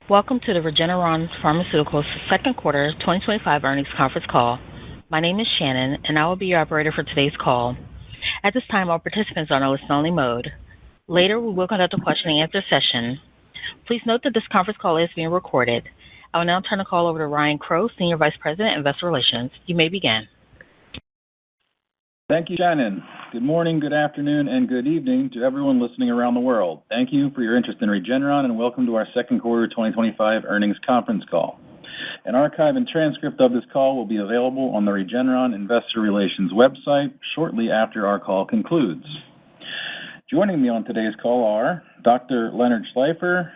Welcome to the Regeneron Pharmaceuticals second quarter 2025 earnings conference call. My name is Shannon, and I will be your operator for today's call. At this time, all participants are on a listen-only mode. Later, we will conduct a question-and-answer session. Please note that this conference call is being recorded. I will now turn the call over to Ryan Crowe, Senior Vice President, Investor Relations. You may begin. Thank you, Shannon. Good morning, good afternoon, and good evening to everyone listening around the world. Thank you for your interest in Regeneron, and welcome to our second quarter 2025 earnings conference call. An archive and transcript of this call will be available on the Regeneron Investor Relations website shortly after our call concludes. Joining me on today's call are Dr. Leonard Schleifer,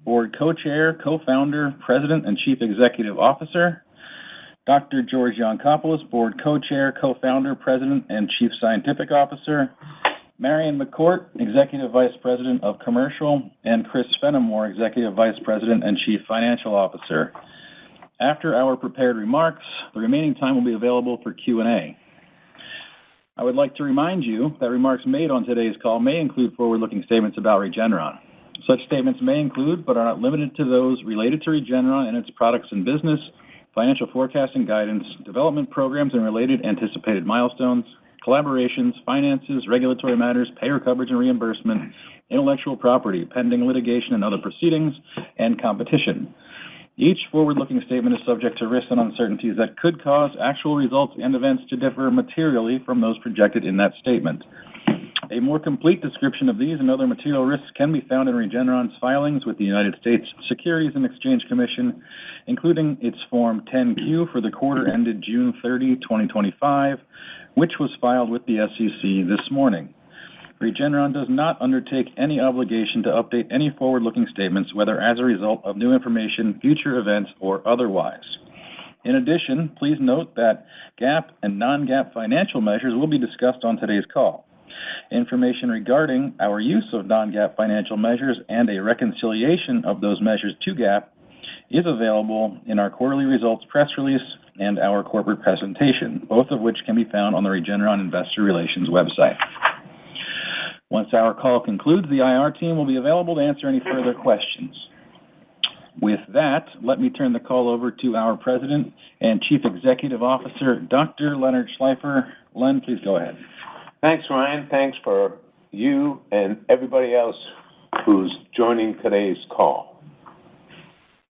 Board Co-Chair, Co-Founder, President, and Chief Executive Officer; Dr. George Yancopoulos, Board Co-Chair, Co-Founder, President, and Chief Scientific Officer; Marion McCourt, Executive Vice President of Commercial; and Chris Fenimore, Executive Vice President and Chief Financial Officer. After our prepared remarks, the remaining time will be available for Q&A. I would like to remind you that remarks made on today's call may include forward-looking statements about Regeneron. Such statements may include, but are not limited to, those related to Regeneron and its products and business, financial forecast and guidance, development programs and related anticipated milestones, collaborations, finances, regulatory matters, payer coverage and reimbursement, intellectual property, pending litigation and other proceedings, and competition. Each forward-looking statement is subject to risks and uncertainties that could cause actual results and events to differ materially from those projected in that statement. A more complete description of these and other material risks can be found in Regeneron's filings with the United States Securities and Exchange Commission, including its Form 10-Q for the quarter ended June 30, 2025, which was filed with the SEC this morning. Regeneron does not undertake any obligation to update any forward-looking statements, whether as a result of new information, future events, or otherwise. In addition, please note that GAAP and non-GAAP financial measures will be discussed on today's call. Information regarding our use of non-GAAP financial measures and a reconciliation of those measures to GAAP is available in our quarterly results press release and our corporate presentation, both of which can be found on the Regeneron Investor Relations website. Once our call concludes, the IR team will be available to answer any further questions. With that, let me turn the call over to our President and Chief Executive Officer, Dr. Leonard Schleifer. Len, please go ahead. Thanks, Ryan. Thanks for you and everybody else who's joining today's call.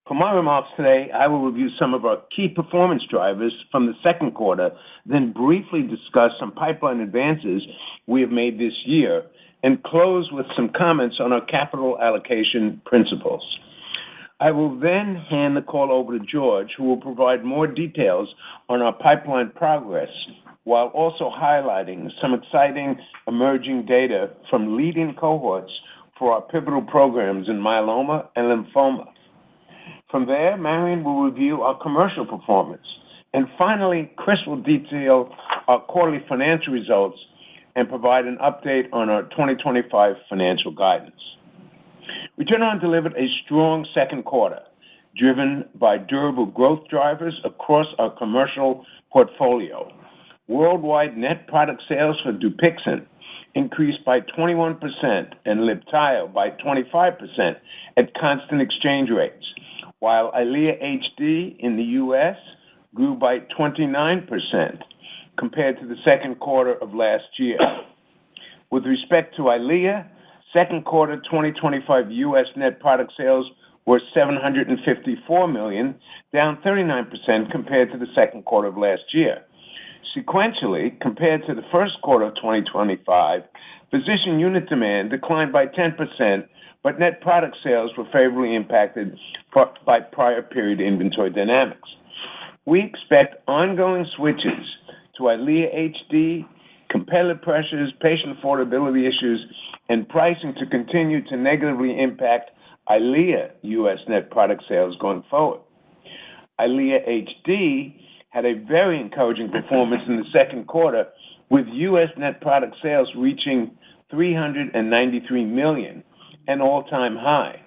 For my remarks today, I will review some of our key performance drivers from the second quarter, then briefly discuss some pipeline advances we have made this year, and close with some comments on our capital allocation principles. I will then hand the call over to George, who will provide more details on our pipeline progress, while also highlighting some exciting emerging data from leading cohorts for our pivotal programs in myeloma and lymphoma. From there, Marion will review our commercial performance. And finally, Chris will detail our quarterly financial results and provide an update on our 2025 financial guidance. Regeneron delivered a strong second quarter, driven by durable growth drivers across our commercial portfolio. Worldwide net product sales for Dupixent increased by 21% and Libtayo by 25% at constant exchange rates, while EYLEA HD in the U.S. grew by 29% compared to the second quarter of last year. With respect to EYLEA, second quarter 2025 U.S. net product sales were $754 million, down 39% compared to the second quarter of last year. Sequentially, compared to the first quarter of 2025, physician unit demand declined by 10%, but net product sales were favorably impacted by prior period inventory dynamics. We expect ongoing switches to EYLEA HD, competitive pressures, patient affordability issues, and pricing to continue to negatively impact EYLEA U.S. net product sales going forward. EYLEA HD had a very encouraging performance in the second quarter, with U.S. net product sales reaching $393 million, an all-time high,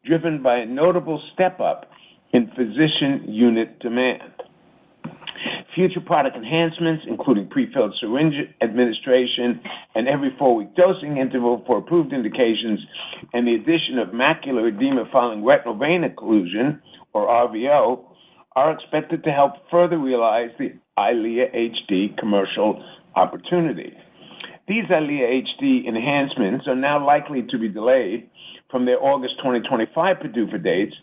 driven by a notable step-up in physician unit demand. Future product enhancements, including prefilled syringe administration and every 4-week dosing interval for approved indications, and the addition of macular edema following retinal vein occlusion, or RVO, are expected to help further realize the EYLEA HD commercial opportunity. These EYLEA HD enhancements are now likely to be delayed from their August 2025 PDUFA dates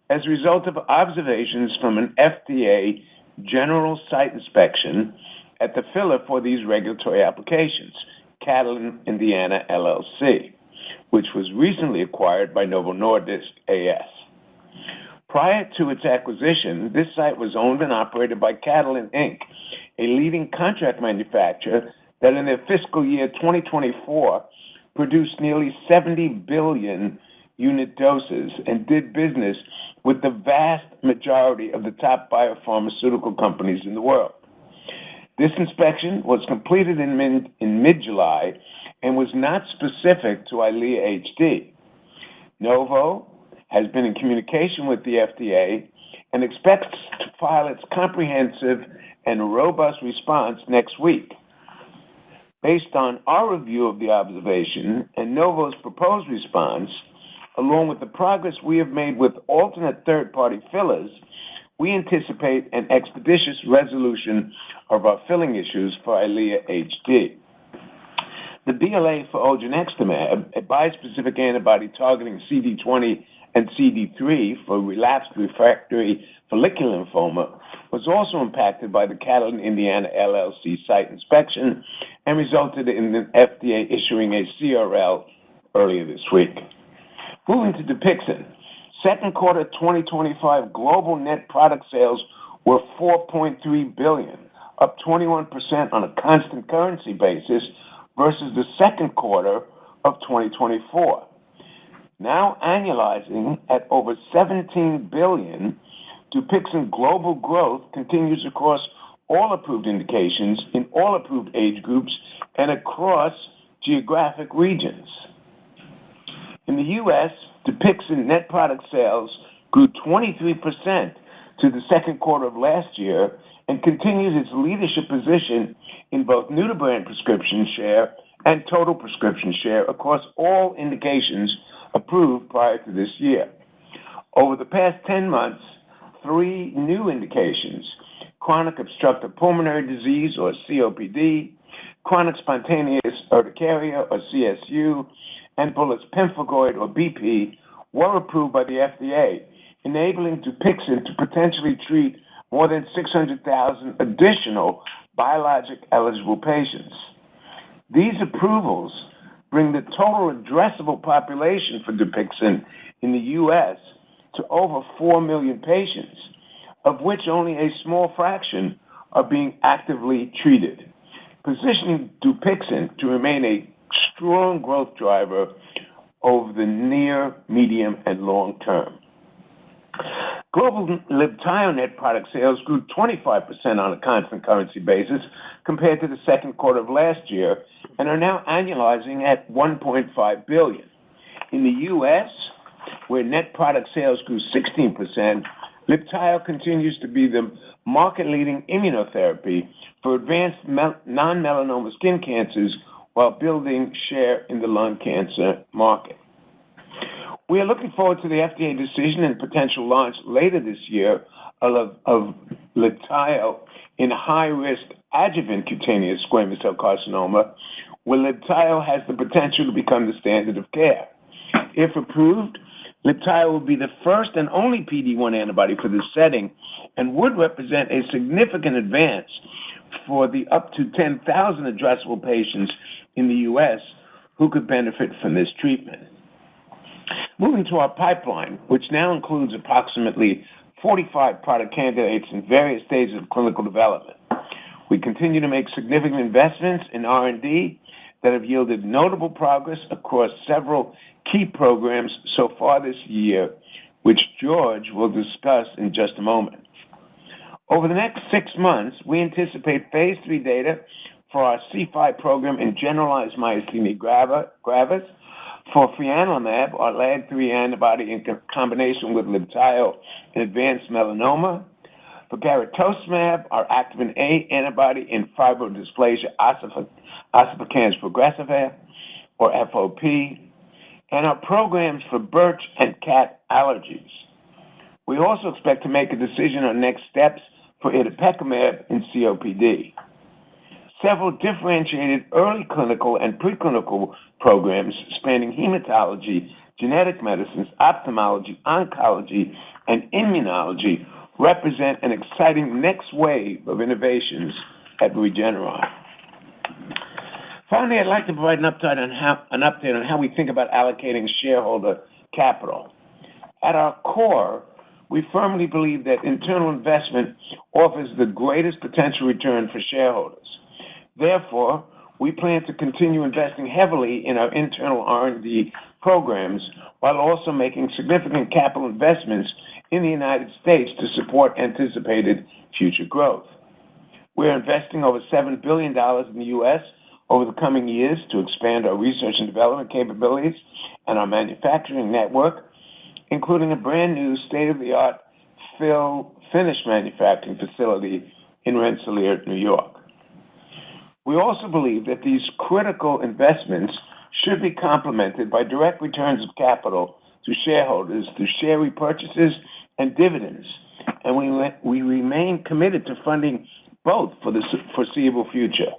as a result of observations from an FDA general site inspection at the filler for these regulatory applications, Catalent Indiana LLC, which was recently acquired by Novo Nordisk AS. Prior to its acquisition, this site was owned and operated by Catalent Inc., a leading contract manufacturer that in their fiscal year 2024 produced nearly 70 billion unit doses and did business with the vast majority of the top biopharmaceutical companies in the world. This inspection was completed in mid-July and was not specific to EYLEA HD. Novo has been in communication with the FDA and expects to file its comprehensive and robust response next week. Based on our review of the observation and Novo's proposed response, along with the progress we have made with alternate third-party fillers, we anticipate an expeditious resolution of our filling issues for EYLEA HD. The BLA for odronextamab, a bispecific antibody targeting CD20 and CD3 for relapsed refractory follicular lymphoma, was also impacted by the Catalent Indiana LLC site inspection and resulted in the FDA issuing a CRL earlier this week. Moving to Dupixent, second quarter 2025 global net product sales were $4.3 billion, up 21% on a constant currency basis versus the second quarter of 2024. Now annualizing at over $17 billion, Dupixent global growth continues across all approved indications in all approved age groups and across geographic regions. In the U.S., Dupixent net product sales grew 23% to the second quarter of last year and continues its leadership position in both new-to-brand prescription share and total prescription share across all indications approved prior to this year. Over the past 10 months, 3 new indications, chronic obstructive pulmonary disease, or COPD, chronic spontaneous urticaria, or CSU, and bullous pemphigoid, or BP, were approved by the FDA, enabling Dupixent to potentially treat more than 600,000 additional biologic-eligible patients. These approvals bring the total addressable population for Dupixent in the U.S. to over 4 million patients, of which only a small fraction are being actively treated, positioning Dupixent to remain a strong growth driver over the near, medium, and long term. Global Libtayo net product sales grew 25% on a constant currency basis compared to the second quarter of last year and are now annualizing at $1.5 billion. In the U.S., where net product sales grew 16%, Libtayo continues to be the market-leading immunotherapy for advanced non-melanoma skin cancers while building share in the lung cancer market. We are looking forward to the FDA decision and potential launch later this year of Libtayo in high-risk adjuvant cutaneous squamous cell carcinoma, where Libtayo has the potential to become the standard of care. If approved, Libtayo will be the first and only PD-1 antibody for this setting and would represent a significant advance for the up to 10,000 addressable patients in the U.S. who could benefit from this treatment. Moving to our pipeline, which now includes approximately 45 product candidates in various stages of clinical development. We continue to make significant investments in R&D that have yielded notable progress across several key programs so far this year, which George will discuss in just a moment. Over the next 6 months, we anticipate phase 3 data for our C5 program in generalized myasthenia gravis, for fianlimab, our LAG-3 antibody in combination with Libtayo in advanced melanoma, For garetosmab, our activin A antibody in fibrodysplasia ossificans progressiva, or FOP, and our programs for birch and cat allergies. We also expect to make a decision on next steps for itepekimab in COPD. Several differentiated early clinical and preclinical programs spanning hematology, genetic medicines, ophthalmology, oncology, and immunology represent an exciting next wave of innovations at Regeneron. Finally, I'd like to provide an update on how we think about allocating shareholder capital. At our core, we firmly believe that internal investment offers the greatest potential return for shareholders. Therefore, we plan to continue investing heavily in our internal R&D programs while also making significant capital investments in the United States to support anticipated future growth. We're investing over $7 billion in the U.S. over the coming years to expand our research and development capabilities and our manufacturing network, including a brand new state-of-the-art fill-finish manufacturing facility in Rensselaer, New York. We also believe that these critical investments should be complemented by direct returns of capital to shareholders through share repurchases and dividends, and we remain committed to funding both for the foreseeable future.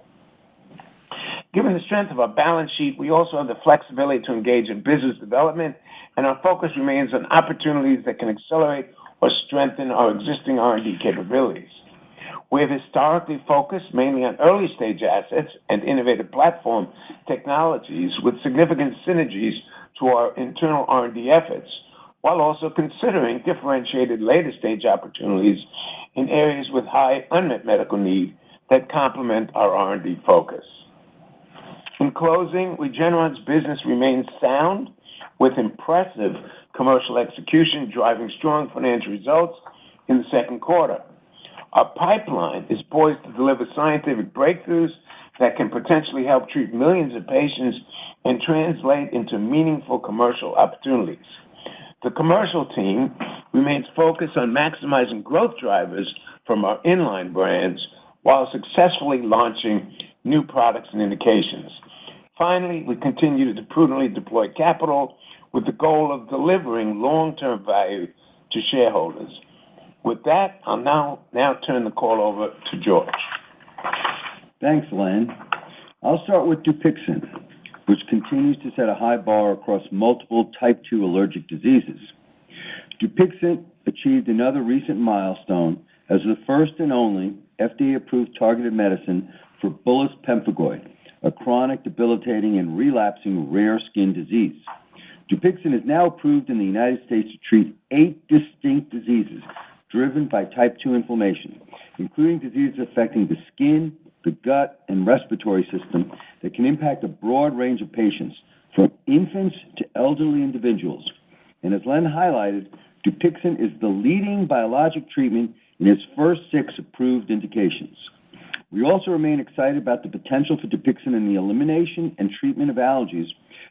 Given the strength of our balance sheet, we also have the flexibility to engage in business development, and our focus remains on opportunities that can accelerate or strengthen our existing R&D capabilities. We have historically focused mainly on early-stage assets and innovative platform technologies with significant synergies to our internal R&D efforts, while also considering differentiated later-stage opportunities in areas with high unmet medical need that complement our R&D focus. In closing, Regeneron's business remains sound, with impressive commercial execution driving strong financial results in the second quarter. Our pipeline is poised to deliver scientific breakthroughs that can potentially help treat millions of patients and translate into meaningful commercial opportunities. The commercial team remains focused on maximizing growth drivers from our inline brands while successfully launching new products and indications. Finally, we continue to prudently deploy capital with the goal of delivering long-term value to shareholders. With that, I'll now turn the call over to George. Thanks, Len. I'll start with Dupixent, which continues to set a high bar across multiple type 2 allergic diseases. Dupixent achieved another recent milestone as the first and only FDA-approved targeted medicine for bullous pemphigoid, a chronic, debilitating, and relapsing rare skin disease. Dupixent is now approved in the United States to treat 8 distinct diseases driven by type 2 inflammation, including diseases affecting the skin, the gut, and respiratory system that can impact a broad range of patients, from infants to elderly individuals. And as Len highlighted, Dupixent is the leading biologic treatment in its first 6 approved indications. We also remain excited about the potential for Dupixent in the elimination and treatment of allergies,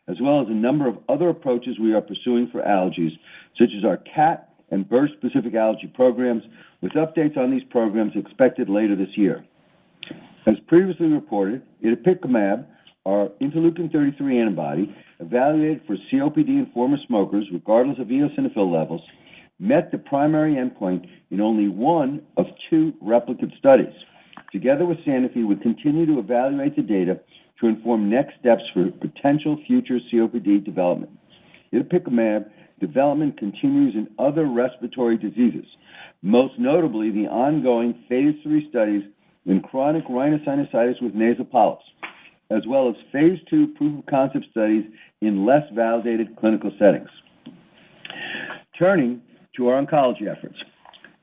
as well as a number of other approaches we are pursuing for allergies, such as our cat and bird-specific allergy programs, with updates on these programs expected later this year. As previously reported, itepekimab, our interleukin-33 antibody, evaluated for COPD in former smokers, regardless of eosinophil levels, met the primary endpoint in only 1 of 2 replicate studies. Together with Sanofi, we continue to evaluate the data to inform next steps for potential future COPD development. Itepekimab development continues in other respiratory diseases, most notably the ongoing phase 3 studies in chronic rhinosinusitis with nasal polyps, as well as phase 2 proof-of-concept studies in less validated clinical settings. Turning to our oncology efforts.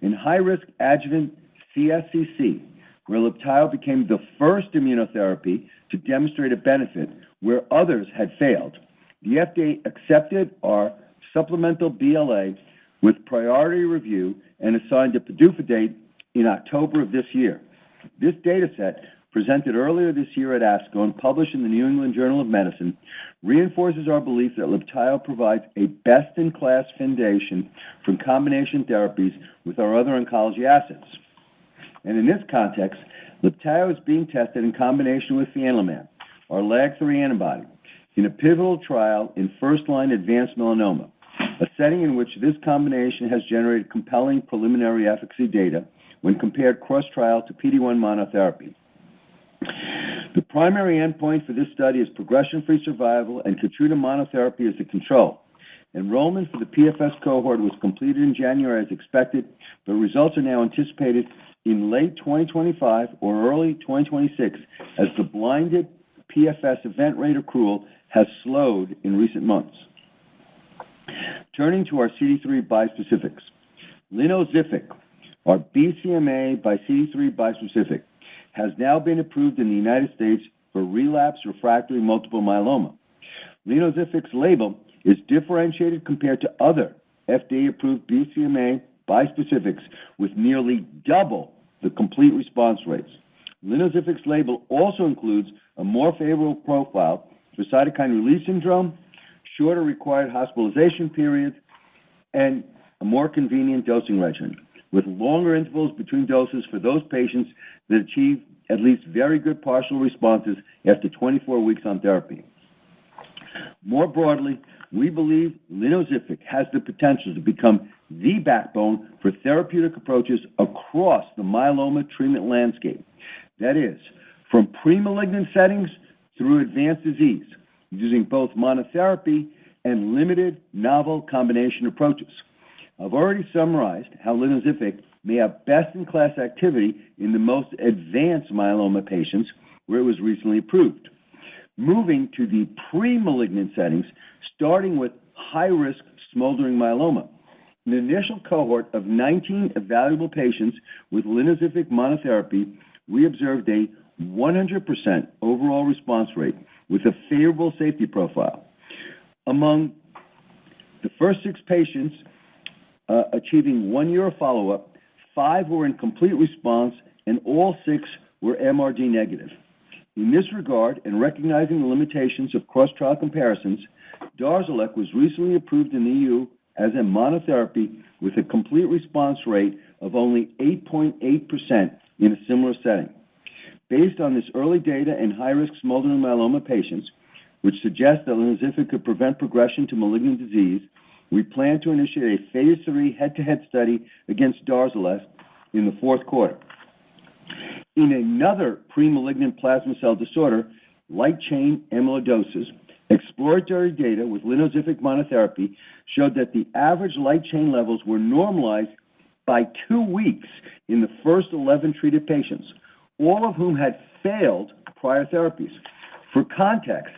In high-risk adjuvant CSCC, where Libtayo became the first immunotherapy to demonstrate a benefit where others had failed, the FDA accepted our supplemental BLA with priority review and assigned a PDUFA date in October of this year. This data set presented earlier this year at ASCO and published in the New England Journal of Medicine, reinforces our belief that Libtayo provides a best-in-class foundation for combination therapies with our other oncology assets. And in this context, Libtayo is being tested in combination with fianlimab, our LAG-3 antibody, in a pivotal trial in first-line advanced melanoma, a setting in which this combination has generated compelling preliminary efficacy data when compared cross-trial to PD-1 monotherapy. The primary endpoint for this study is progression-free survival, and Keytruda monotherapy is the control. Enrollment for the PFS cohort was completed in January as expected, but results are now anticipated in late 2025 or early 2026 as the blinded PFS event rate accrual has slowed in recent months. Turning to our CD3 bispecifics, Linvoseltamab, our BCMA by CD3 bispecific, has now been approved in the United States for relapsed refractory multiple myeloma. Linvoseltamab's label is differentiated compared to other FDA-approved BCMA bispecifics with nearly double the complete response rates. Linvoseltamab's label also includes a more favorable profile for cytokine release syndrome, shorter required hospitalization periods, and a more convenient dosing regimen, with longer intervals between doses for those patients that achieve at least very good partial responses after 24 weeks on therapy. More broadly, we believe Linvoseltamab has the potential to become the backbone for therapeutic approaches across the myeloma treatment landscape. That is, from pre-malignant settings through advanced disease, using both monotherapy and limited novel combination approaches. I've already summarized how Linvoseltamab may have best-in-class activity in the most advanced myeloma patients where it was recently approved. Moving to the pre-malignant settings, starting with high-risk smoldering myeloma. In an initial cohort of 19 evaluable patients with Linvoseltamab monotherapy, we observed a 100% overall response rate with a favorable safety profile. Among the first 6 patients achieving 1 year of follow-up, 5 were in complete response, and all 6 were MRD negative. In this regard, and recognizing the limitations of cross-trial comparisons, Darzalex was recently approved in the EU as a monotherapy with a complete response rate of only 8.8% in a similar setting. Based on this early data in high-risk smoldering myeloma patients, which suggests that Linvoseltamab could prevent progression to malignant disease, we plan to initiate a phase 3 head-to-head study against Darzalex in the fourth quarter. In another pre-malignant plasma cell disorder, light chain amyloidosis, exploratory data with Linvoseltamab monotherapy showed that the average light chain levels were normalized by 2 weeks in the first 11 treated patients, all of whom had failed prior therapies. For context,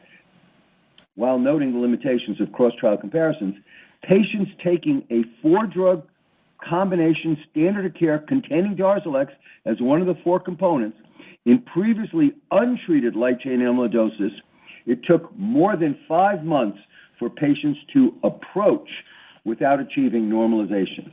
while noting the limitations of cross-trial comparisons, patients taking a 4-drug combination standard of care containing Darzalex as one of the 4 components in previously untreated light chain amyloidosis, it took more than 5 months for patients to approach without achieving normalization.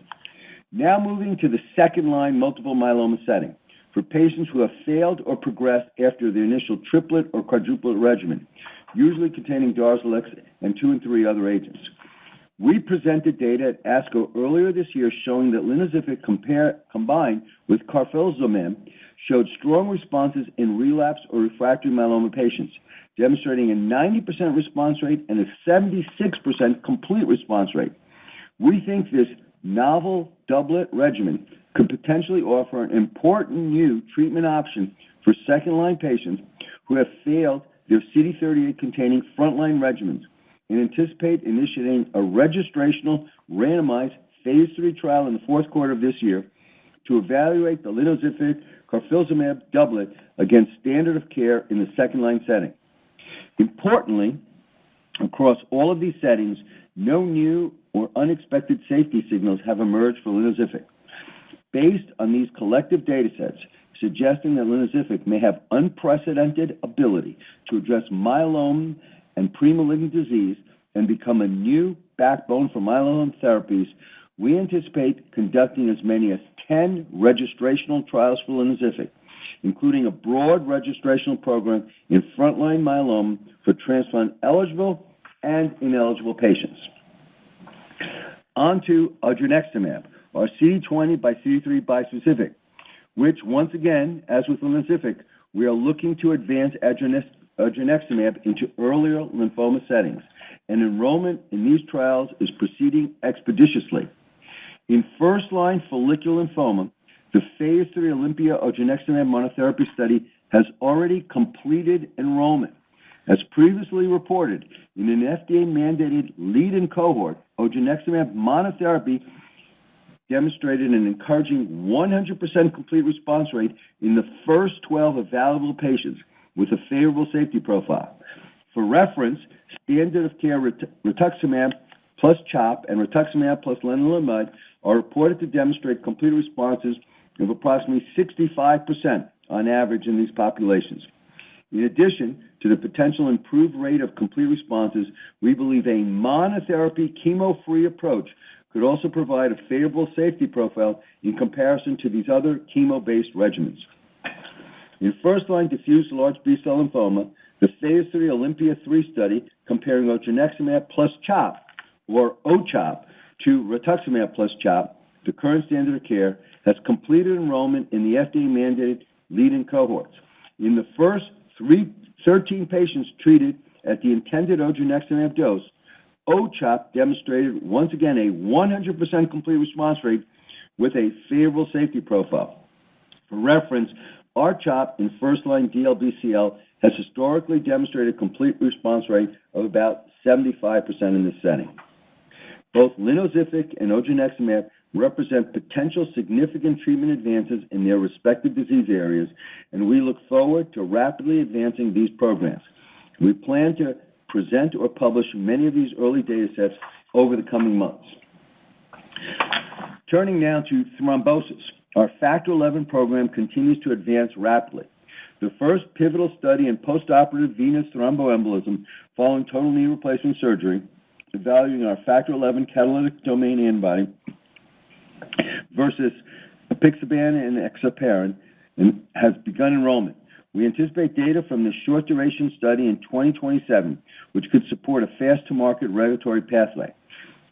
Now moving to the second-line multiple myeloma setting for patients who have failed or progressed after the initial triplet or quadruplet regimen, usually containing Darzalex and 2 and 3 other agents. We presented data at ASCO earlier this year showing that Linvoseltamab combined with carfilzomib showed strong responses in relapsed or refractory myeloma patients, demonstrating a 90% response rate and a 76% complete response rate. We think this novel doublet regimen could potentially offer an important new treatment option for second-line patients who have failed their CD38-containing frontline regimens, and anticipate initiating a registrational randomized phase 3 trial in the fourth quarter of this year to evaluate the Linvoseltamab carfilzomib doublet against standard of care in the second-line setting. Importantly, across all of these settings, no new or unexpected safety signals have emerged for Linvoseltamab. Based on these collective data sets, suggesting that Linvoseltamab may have unprecedented ability to address myeloma and pre-malignant disease and become a new backbone for myeloma therapies, we anticipate conducting as many as 10 registrational trials for Linvoseltamab, including a broad registrational program in frontline myeloma for transplant-eligible and ineligible patients. On to odronextamab, our CD20 by CD3 bispecific, which, once again, as with linvoseltamab, we are looking to advance odronextamab into earlier lymphoma settings, and enrollment in these trials is proceeding expeditiously. In first-line follicular lymphoma, the Phase 3 Olympia odronextamab monotherapy study has already completed enrollment. As previously reported, in an FDA-mandated lead-in cohort, odronextamab monotherapy demonstrated an encouraging 100% complete response rate in the first 12 evaluable patients with a favorable safety profile. For reference, standard of care rituximab plus CHOP and rituximab plus lenalidomide are reported to demonstrate complete responses of approximately 65% on average in these populations. In addition to the potential improved rate of complete responses, we believe a monotherapy chemo-free approach could also provide a favorable safety profile in comparison to these other chemo-based regimens. In first-line diffuse large B-cell lymphoma, the Phase 3 Olympia 3 study comparing odronextamab plus CHOP, or OCHOP, to rituximab plus CHOP, the current standard of care, has completed enrollment in the FDA-mandated lead-in cohorts. In the first 13 patients treated at the intended odronextamab dose, OCHOP demonstrated once again a 100% complete response rate with a favorable safety profile. For reference, R-CHOP in first-line DLBCL has historically demonstrated a complete response rate of about 75% in this setting. Both linvoseltamab and odronextamab represent potential significant treatment advances in their respective disease areas, and we look forward to rapidly advancing these programs. We plan to present or publish many of these early data sets over the coming months. Turning now to thrombosis, our Factor XI program continues to advance rapidly. The first pivotal study in postoperative venous thromboembolism following total knee replacement surgery, evaluating our Factor XI catalytic domain antibody versus apixaban and enoxaparin, has begun enrollment. We anticipate data from this short-duration study in 2027, which could support a fast-to-market regulatory pathway.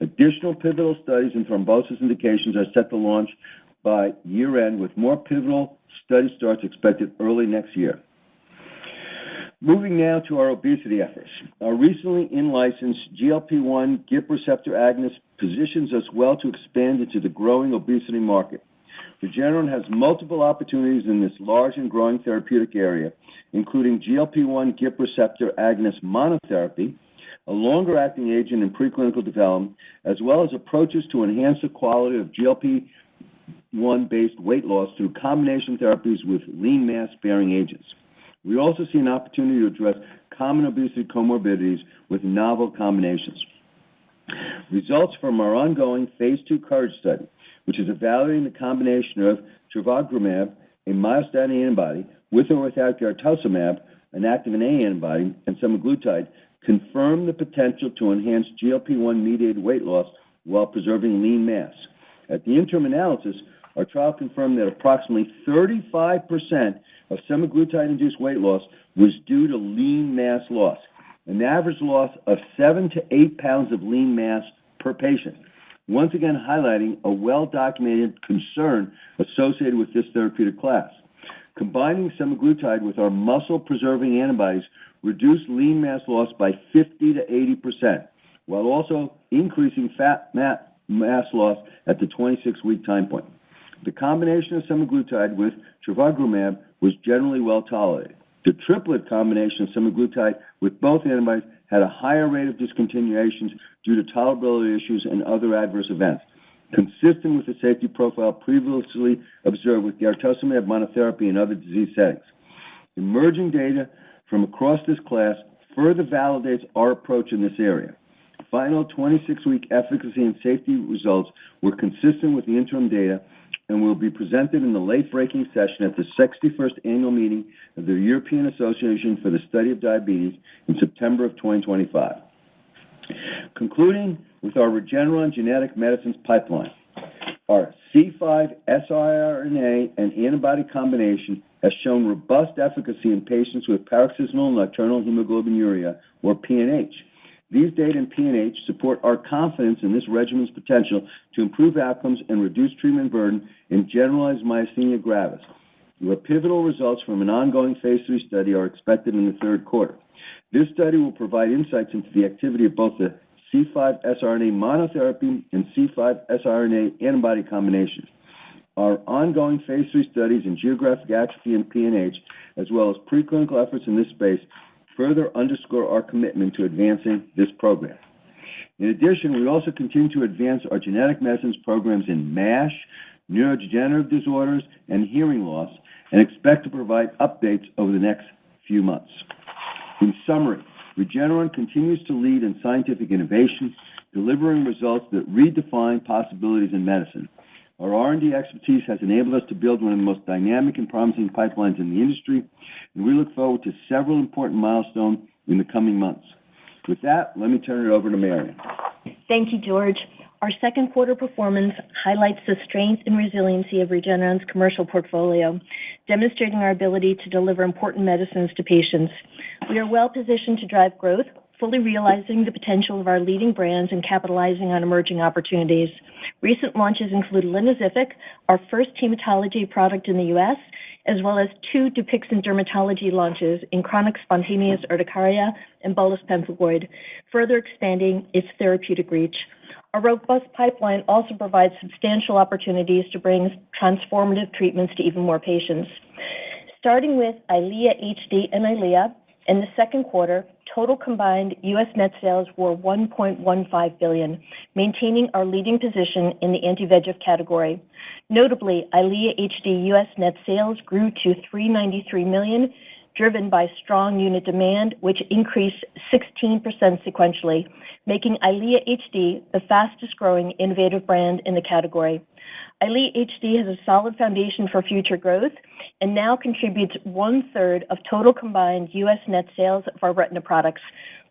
Additional pivotal studies in thrombosis indications are set to launch by year-end, with more pivotal study starts expected early next year. Moving now to our obesity efforts. Our recently in-licensed GLP-1 GIP receptor agonist positions us well to expand into the growing obesity market. Regeneron has multiple opportunities in this large and growing therapeutic area, including GLP-1 GIP receptor agonist monotherapy, a longer-acting agent in preclinical development, as well as approaches to enhance the quality of GLP-1-based weight loss through combination therapies with lean mass-sparing agents. We also see an opportunity to address common obesity comorbidities with novel combinations. Results from our ongoing Phase 2 COURAGE study, which is evaluating the combination of trevogrumab, a myostatin antibody, with or without garetosmab, an activin A antibody, and semaglutide, confirm the potential to enhance GLP-1-mediated weight loss while preserving lean mass. At the interim analysis, our trial confirmed that approximately 35% of semaglutide-induced weight loss was due to lean mass loss, an average loss of 7 to 8 pounds of lean mass per patient, once again highlighting a well-documented concern associated with this therapeutic class. Combining semaglutide with our muscle-preserving antibodies reduced lean mass loss by 50 to 80%, while also increasing fat mass loss at the 26-week time point. The combination of semaglutide with trevogrumab was generally well tolerated. The triplet combination of semaglutide with both antibodies had a higher rate of discontinuations due to tolerability issues and other adverse events, consistent with the safety profile previously observed with garetosmab monotherapy in other disease settings. Emerging data from across this class further validates our approach in this area. Final 26-week efficacy and safety results were consistent with the interim data and will be presented in the late-breaking session at the 61st annual meeting of the European Association for the Study of Diabetes in September of 2025. Concluding with our Regeneron genetic medicines pipeline, our C5 siRNA and antibody combination has shown robust efficacy in patients with paroxysmal nocturnal hemoglobinuria, or PNH. These data in PNH support our confidence in this regimen's potential to improve outcomes and reduce treatment burden in generalized myasthenia gravis, where pivotal results from an ongoing phase 3 study are expected in the third quarter. This study will provide insights into the activity of both the C5 siRNA monotherapy and C5 siRNA antibody combinations. Our ongoing phase 3 studies in geographic atrophy and PNH, as well as preclinical efforts in this space, further underscore our commitment to advancing this program. In addition, we also continue to advance our genetic medicines programs in MASH, neurodegenerative disorders, and hearing loss, and expect to provide updates over the next few months. In summary, Regeneron continues to lead in scientific innovation, delivering results that redefine possibilities in medicine. Our R&D expertise has enabled us to build one of the most dynamic and promising pipelines in the industry, and we look forward to several important milestones in the coming months. With that, let me turn it over to Marion. Thank you, George. Our second quarter performance highlights the strength and resiliency of Regeneron's commercial portfolio, demonstrating our ability to deliver important medicines to patients. We are well positioned to drive growth, fully realizing the potential of our leading brands and capitalizing on emerging opportunities. Recent launches include Linvoseltamab, our first hematology product in the U.S., as well as 2 Dupixent dermatology launches in chronic spontaneous urticaria and bullous pemphigoid, further expanding its therapeutic reach. Our robust pipeline also provides substantial opportunities to bring transformative treatments to even more patients. Starting with EYLEA HD and EYLEA, in the second quarter, total combined U.S. net sales were $1.15 billion, maintaining our leading position in the anti-VEGF category. Notably, EYLEA HD U.S. net sales grew to $393 million, driven by strong unit demand, which increased 16% sequentially, making EYLEA HD the fastest-growing innovative brand in the category. EYLEA HD has a solid foundation for future growth and now contributes 1/3 of total combined U.S. net sales of our retina products.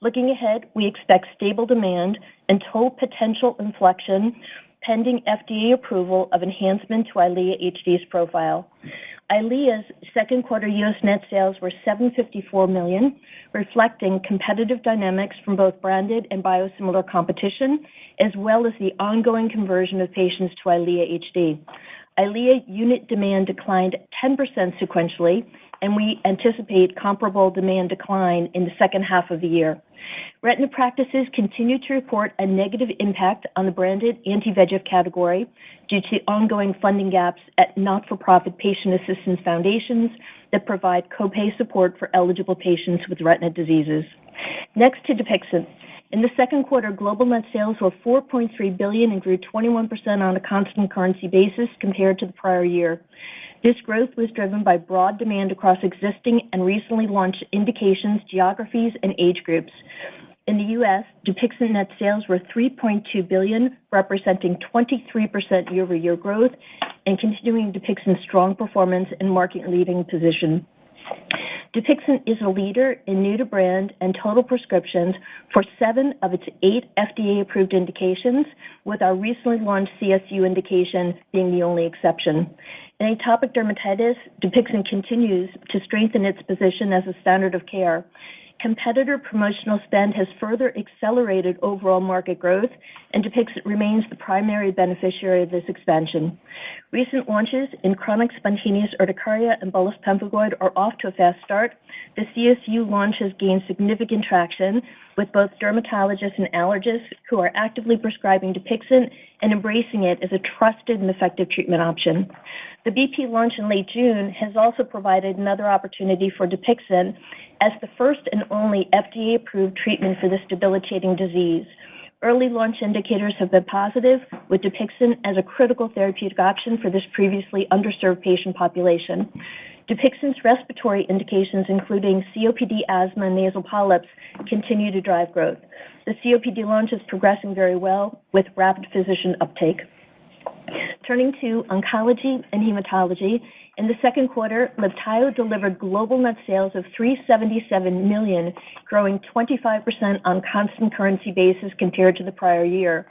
Looking ahead, we expect stable demand until potential inflection pending FDA approval of enhancement to EYLEA HD's profile. EYLEA's second quarter U.S. net sales were $754 million, reflecting competitive dynamics from both branded and biosimilar competition, as well as the ongoing conversion of patients to EYLEA HD. EYLEA unit demand declined 10% sequentially, and we anticipate comparable demand decline in the second half of the year. Retina practices continue to report a negative impact on the branded anti-VEGF category due to ongoing funding gaps at not-for-profit patient assistance foundations that provide copay support for eligible patients with retina diseases. Next to Dupixent. In the second quarter, global net sales were $4.3 billion and grew 21% on a constant currency basis compared to the prior year. This growth was driven by broad demand across existing and recently launched indications, geographies, and age groups. In the U.S., Dupixent net sales were $3.2 billion, representing 23% year-over-year growth and continuing Dupixent's strong performance and market-leading position. Dupixent is a leader in new-to-brand and total prescriptions for 7 of its 8 FDA-approved indications, with our recently launched CSU indication being the only exception. In atopic dermatitis, Dupixent continues to strengthen its position as a standard of care. Competitor promotional spend has further accelerated overall market growth, and Dupixent remains the primary beneficiary of this expansion. Recent launches in chronic spontaneous urticaria and bullous pemphigoid are off to a fast start. The CSU launch has gained significant traction with both dermatologists and allergists who are actively prescribing Dupixent and embracing it as a trusted and effective treatment option. The BP launch in late June has also provided another opportunity for Dupixent as the first and only FDA-approved treatment for this debilitating disease. Early launch indicators have been positive, with Dupixent as a critical therapeutic option for this previously underserved patient population. Dupixent's respiratory indications, including COPD, asthma, and nasal polyps, continue to drive growth. The COPD launch is progressing very well with rapid physician uptake. Turning to oncology and hematology, in the second quarter, Libtayo delivered global net sales of $377 million, growing 25% on constant currency basis compared to the prior year.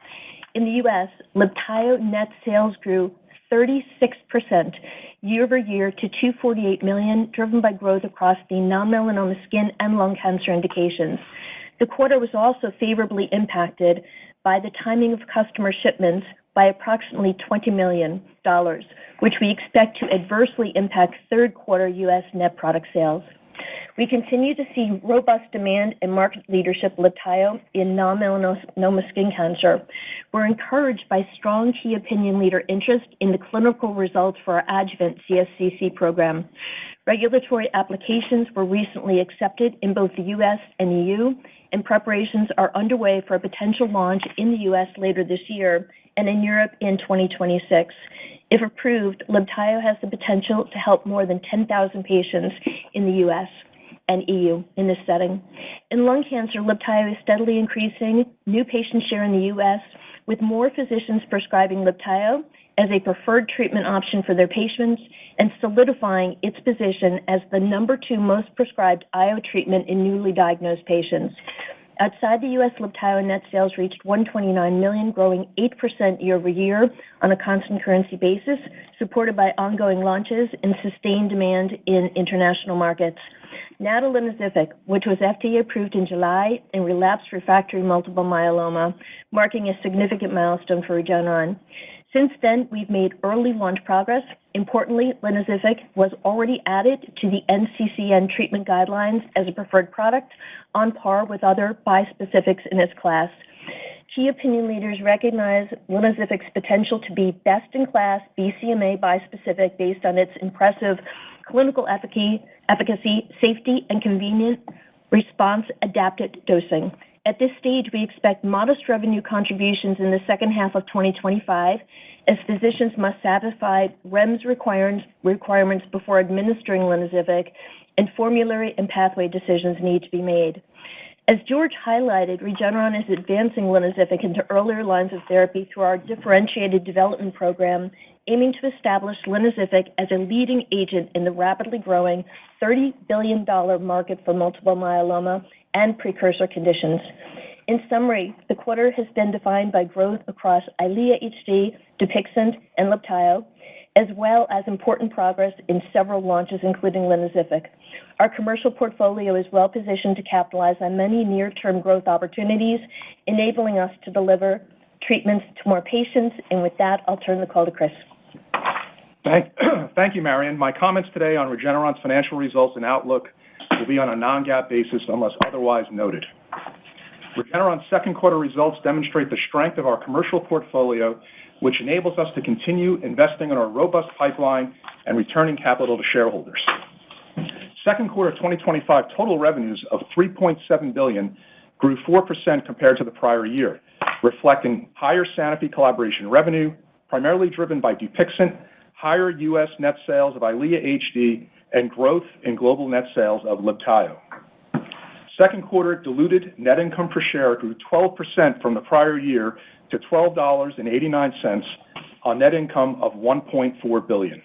In the U.S., Libtayo net sales grew 36% year-over-year to $248 million, driven by growth across the non-melanoma skin and lung cancer indications. The quarter was also favorably impacted by the timing of customer shipments by approximately $20 million, which we expect to adversely impact third quarter U.S. net product sales. We continue to see robust demand and market leadership Libtayo in non-melanoma skin cancer. We're encouraged by strong key opinion leader interest in the clinical results for our adjuvant CSCC program. Regulatory applications were recently accepted in both the U.S. and EU, and preparations are underway for a potential launch in the U.S. later this year and in Europe in 2026. If approved, Libtayo has the potential to help more than 10,000 patients in the U.S. and EU in this setting. In lung cancer, Libtayo is steadily increasing new patient share in the U.S., with more physicians prescribing Libtayo as a preferred treatment option for their patients and solidifying its position as the number 2 most prescribed IO treatment in newly diagnosed patients. Outside the U.S., Libtayo net sales reached $129 million, growing 8% year-over-year on a constant currency basis, supported by ongoing launches and sustained demand in international markets. Now to Linvoseltamab, which was FDA approved in July in relapsed refractory multiple myeloma, marking a significant milestone for Regeneron. Since then, we've made early launch progress. Importantly, Linvoseltamab was already added to the NCCN treatment guidelines as a preferred product, on par with other bispecifics in its class. Key opinion leaders recognize Linvoseltamab's potential to be best-in-class BCMA bispecific based on its impressive clinical efficacy, safety, and convenient response-adapted dosing. At this stage, we expect modest revenue contributions in the second half of 2025, as physicians must satisfy REMS requirements before administering Linvoseltamab, and formulary and pathway decisions need to be made. As George highlighted, Regeneron is advancing Linvoseltamab into earlier lines of therapy through our differentiated development program, aiming to establish Linvoseltamab as a leading agent in the rapidly growing $30 billion market for multiple myeloma and precursor conditions. In summary, the quarter has been defined by growth across EYLEA HD, Dupixent, and Libtayo, as well as important progress in several launches, including Linvoseltamab. Our commercial portfolio is well positioned to capitalize on many near-term growth opportunities, enabling us to deliver treatments to more patients. And with that, I'll turn the call to Chris. Thank you, Marion. My comments today on Regeneron's financial results and outlook will be on a non-GAAP basis unless otherwise noted. Regeneron's second quarter results demonstrate the strength of our commercial portfolio, which enables us to continue investing in our robust pipeline and returning capital to shareholders. Second quarter 2025 total revenues of $3.7 billion grew 4% compared to the prior year, reflecting higher Sanofi collaboration revenue, primarily driven by Dupixent, higher U.S. net sales of EYLEA HD, and growth in global net sales of Libtayo. Second quarter diluted net income per share grew 12% from the prior year to $12.89 on net income of $1.4 billion.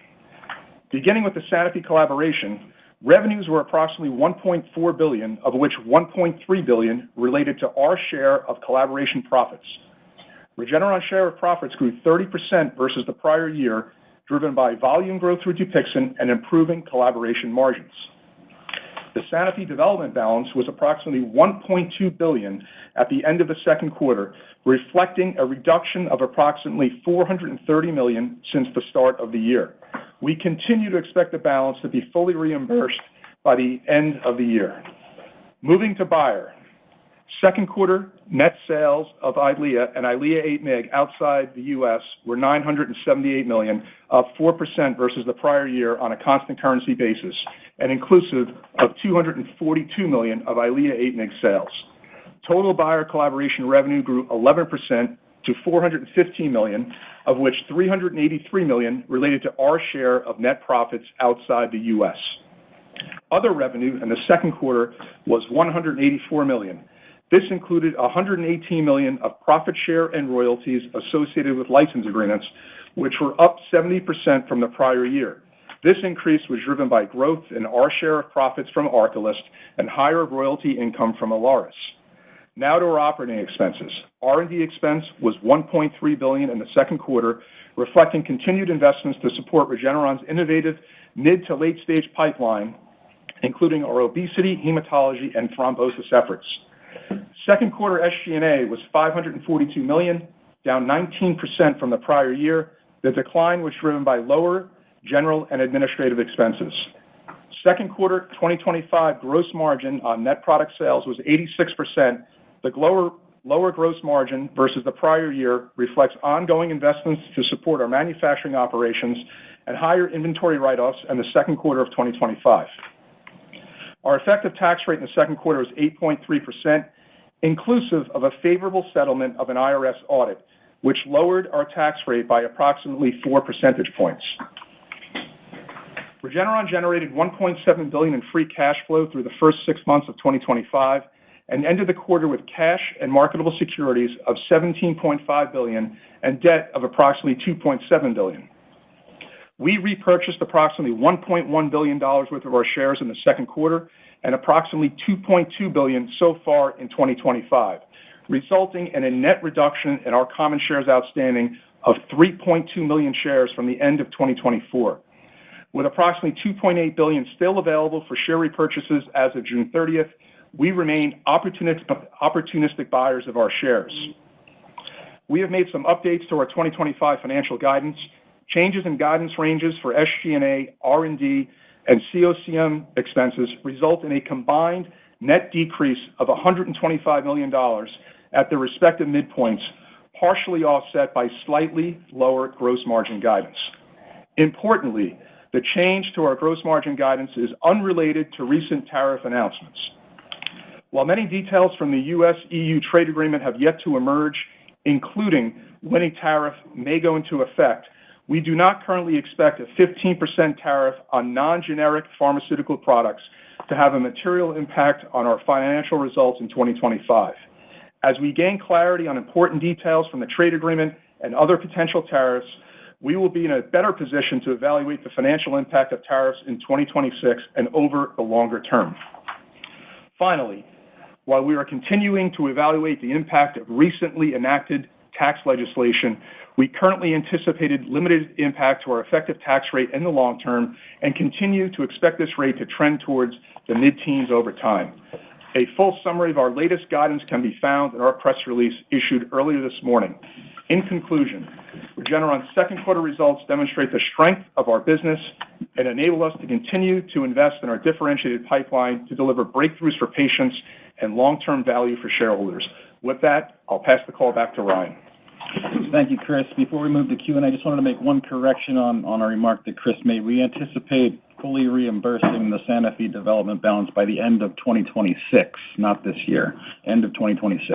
Beginning with the Sanofi collaboration, revenues were approximately $1.4 billion, of which $1.3 billion related to our share of collaboration profits. Regeneron's share of profits grew 30% versus the prior year, driven by volume growth through Dupixent and improving collaboration margins. The Sanofi development balance was approximately $1.2 billion at the end of the second quarter, reflecting a reduction of approximately $430 million since the start of the year. We continue to expect the balance to be fully reimbursed by the end of the year. Moving to Bayer. Second quarter net sales of EYLEA and EYLEA 8 mg outside the U.S. were $978 million, up 4% versus the prior year on a constant currency basis, and inclusive of $242 million of EYLEA 8 mg sales. Total Bayer collaboration revenue grew 11% to $415 million, of which $383 million related to our share of net profits outside the U.S. Other revenue in the second quarter was $184 million. This included $118 million of profit share and royalties associated with license agreements, which were up 70% from the prior year. This increase was driven by growth in our share of profits from Arcalyst and higher royalty income from Alaris. Now to our operating expenses. R&D expense was $1.3 billion in the second quarter, reflecting continued investments to support Regeneron's innovative mid to late-stage pipeline, including our obesity, hematology, and thrombosis efforts. Second quarter SG&A was $542 million, down 19% from the prior year. The decline was driven by lower general and administrative expenses. Second quarter 2025 gross margin on net product sales was 86%. The lower gross margin versus the prior year reflects ongoing investments to support our manufacturing operations and higher inventory write-offs in the second quarter of 2025. Our effective tax rate in the second quarter was 8.3%, inclusive of a favorable settlement of an IRS audit, which lowered our tax rate by approximately 4 percentage points. Regeneron generated $1.7 billion in free cash flow through the first 6 months of 2025 and ended the quarter with cash and marketable securities of $17.5 billion and debt of approximately $2.7 billion. We repurchased approximately $1.1 billion worth of our shares in the second quarter and approximately $2.2 billion so far in 2025, resulting in a net reduction in our common shares outstanding of 3.2 million shares from the end of 2024. With approximately $2.8 billion still available for share repurchases as of June 30th, we remain opportunistic buyers of our shares. We have made some updates to our 2025 financial guidance. Changes in guidance ranges for SG&A, R&D, and COCM expenses result in a combined net decrease of $125 million at the respective midpoints, partially offset by slightly lower gross margin guidance. Importantly, the change to our gross margin guidance is unrelated to recent tariff announcements. While many details from the U.S.-EU trade agreement have yet to emerge, including when a tariff may go into effect, we do not currently expect a 15% tariff on non-generic pharmaceutical products to have a material impact on our financial results in 2025. As we gain clarity on important details from the trade agreement and other potential tariffs, we will be in a better position to evaluate the financial impact of tariffs in 2026 and over the longer term. Finally, while we are continuing to evaluate the impact of recently enacted tax legislation, we currently anticipated limited impact to our effective tax rate in the long term and continue to expect this rate to trend towards the mid-teens over time. A full summary of our latest guidance can be found in our press release issued earlier this morning. In conclusion, Regeneron's second quarter results demonstrate the strength of our business and enable us to continue to invest in our differentiated pipeline to deliver breakthroughs for patients and long-term value for shareholders. With that, I'll pass the call back to Ryan. Thank you, Chris. Before we move to Q&A, I just wanted to make one correction on a remark that Chris made. We anticipate fully reimbursing the Sanofi development balance by the end of 2026, not this year, end of 2026.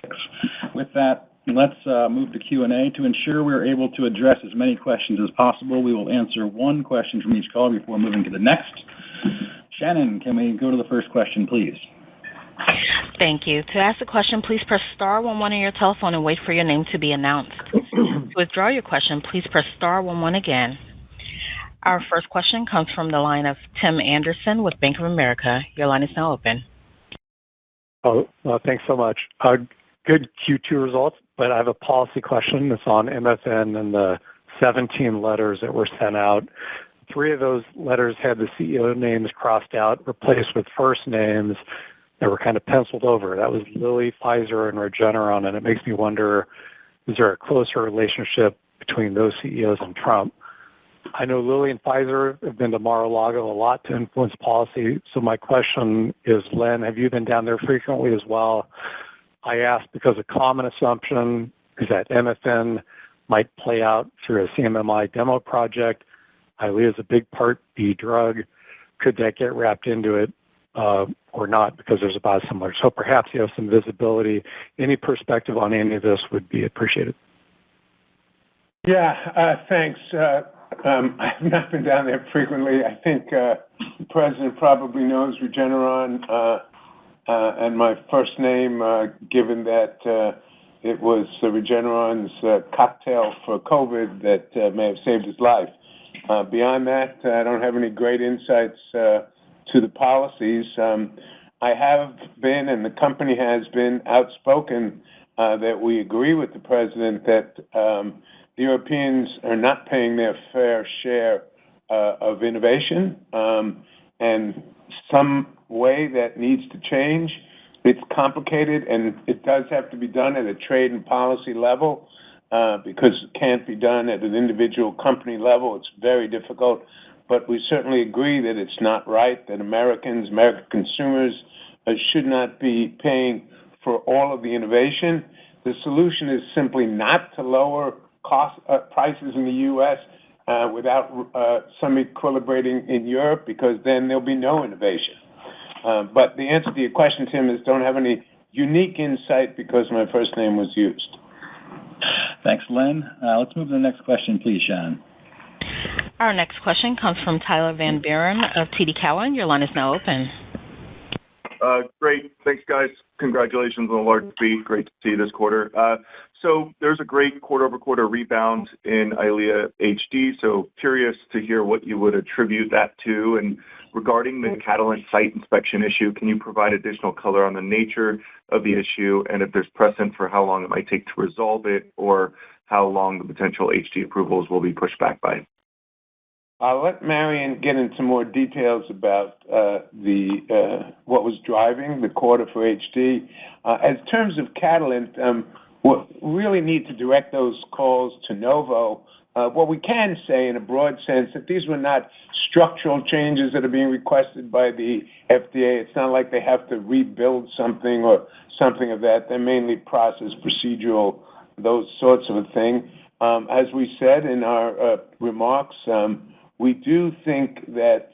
With that, let's move to Q&A. To ensure we're able to address as many questions as possible, we will answer one question from each caller before moving to the next. Shannon, can we go to the first question, please? Thank you. To ask a question, please press star 11 on your telephone and wait for your name to be announced. To withdraw your question, please press star 11 again. Our first question comes from the line of Tim Anderson with Bank of America. Your line is now open. Thanks so much. Good Q2 results, but I have a policy question that's on MFN and the 17 letters that were sent out. 3 of those letters had the CEO names crossed out, replaced with first names that were kind of penciled over. That was Lilly, Pfizer, and Regeneron, and it makes me wonder, is there a closer relationship between those CEOs and Trump? I know Lilly and Pfizer have been to Mar-a-Lago a lot to influence policy, so my question is, Len, have you been down there frequently as well? I ask because a common assumption is that MFN might play out through a CMMI demo project. EYLEA is a big Part B drug. Could that get wrapped into it or not because there's a biosimilar? So perhaps you have some visibility. Any perspective on any of this would be appreciated. Yeah, thanks. I've not been down there frequently. I think the president probably knows Regeneron and my first name, given that it was Regeneron's cocktail for COVID that may have saved his life. Beyond that, I don't have any great insights to the policies. I have been, and the company has been outspoken that we agree with the president that the Europeans are not paying their fair share of innovation, and some way that needs to change. It's complicated, and it does have to be done at a trade and policy level because it can't be done at an individual company level. It's very difficult, but we certainly agree that it's not right that American consumers should not be paying for all of the innovation. The solution is simply not to lower prices in the U.S. Without some equilibrating in Europe, because then there'll be no innovation. But the answer to your question, Tim, is don't have any unique insight because my first name was used. Thanks, Len. Let's move to the next question, please, Shannon. Our next question comes from Tyler Van Buren of TD Cowen. Your line is now open. Great. Thanks, guys. Congratulations on the large beat. Great to see you this quarter. So there's a great quarter-over-quarter rebound in EYLEA HD, so curious to hear what you would attribute that to. And regarding the Catalent site inspection issue, can you provide additional color on the nature of the issue and if there's precedent for how long it might take to resolve it or how long the potential HD approvals will be pushed back by? I'll let Marion get into more details about what was driving the quarter for HD. As terms of Catalent, we really need to direct those calls to Novo. What we can say in a broad sense that these were not structural changes that are being requested by the FDA. It's not like they have to rebuild something or something of that. They're mainly process, procedural, those sorts of a thing. As we said in our remarks, we do think that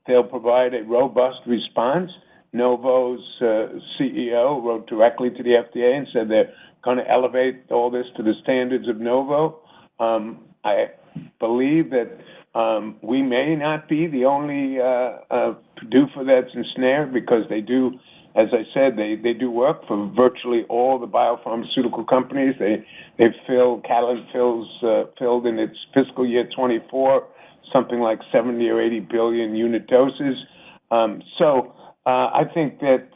they'll provide a robust response. Novo's CEO wrote directly to the FDA and said they're going to elevate all this to the standards of Novo. I believe that we may not be the only PDUFA that's ensnared because they do, as I said, they do work for virtually all the biopharmaceutical companies. Catalent filled in its fiscal year 24 something like 70 or 80 billion unit doses. So I think that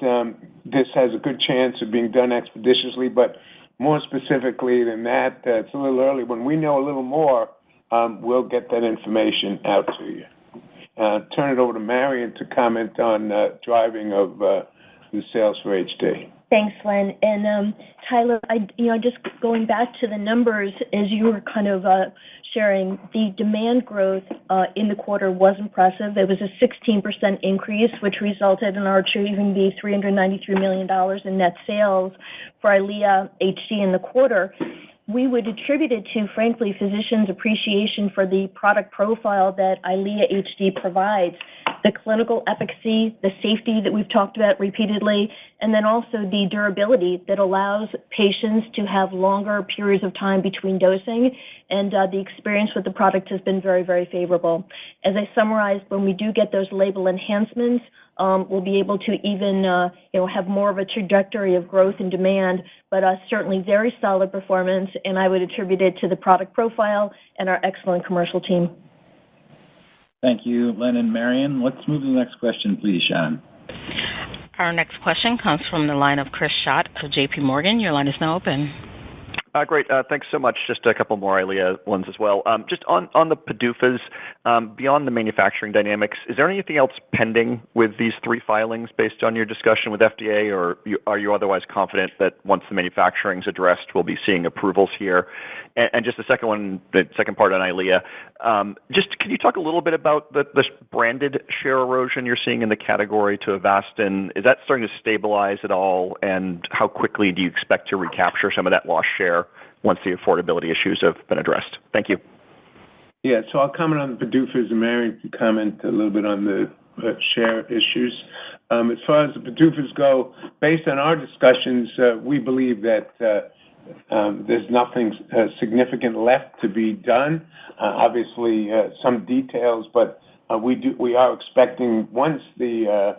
this has a good chance of being done expeditiously, but more specifically than that, it's a little early. When we know a little more, we'll get that information out to you. Turn it over to Marion to comment on driving of the sales for HD. Thanks, Len. And Tyler, just going back to the numbers, as you were kind of sharing, the demand growth in the quarter was impressive. It was a 16% increase, which resulted in our achieving the $393 million in net sales for EYLEA HD in the quarter. We would attribute it to, frankly, physicians' appreciation for the product profile that EYLEA HD provides, the clinical efficacy, the safety that we've talked about repeatedly, and then also the durability that allows patients to have longer periods of time between dosing, and the experience with the product has been very, very favorable. As I summarized, when we do get those label enhancements, we'll be able to even have more of a trajectory of growth and demand, but certainly very solid performance, and I would attribute it to the product profile and our excellent commercial team. Thank you, Len and Marion. Let's move to the next question, please, Shannon. Our next question comes from the line of Chris Schott of J.P. Morgan. Your line is now open. Great. Thanks so much. Just a couple more EYLEA ones as well. Just on the PDUFAs, beyond the manufacturing dynamics, is there anything else pending with these three filings based on your discussion with FDA, or are you otherwise confident that once the manufacturing is addressed, we'll be seeing approvals here? And just the second part on EYLEA, just can you talk a little bit about the branded share erosion you're seeing in the category to Avastin? Is that starting to stabilize at all, and how quickly do you expect to recapture some of that lost share once the affordability issues have been addressed? Thank you. Yeah, so I'll comment on the PDUFAs, and Marion can comment a little bit on the share issues. As far as the PDUFAs go, based on our discussions, we believe that there's nothing significant left to be done. Obviously, some details, but we are expecting once the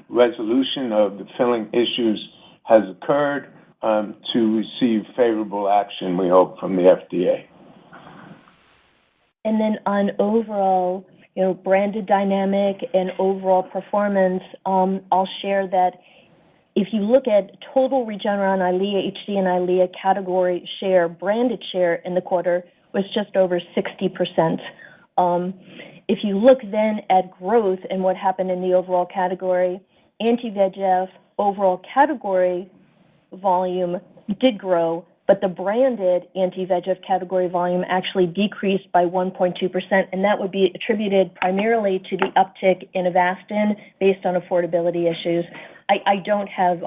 resolution of the filling issues has occurred, to receive favorable action, we hope, from the FDA. And then on overall, branded dynamic and overall performance, I'll share that if you look at total Regeneron EYLEA HD and EYLEA category share, branded share in the quarter was just over 60%. If you look then at growth and what happened in the overall category, anti-VEGF overall category volume did grow, but the branded anti-VEGF category volume actually decreased by 1.2%, and that would be attributed primarily to the uptick in Avastin based on affordability issues. I don't have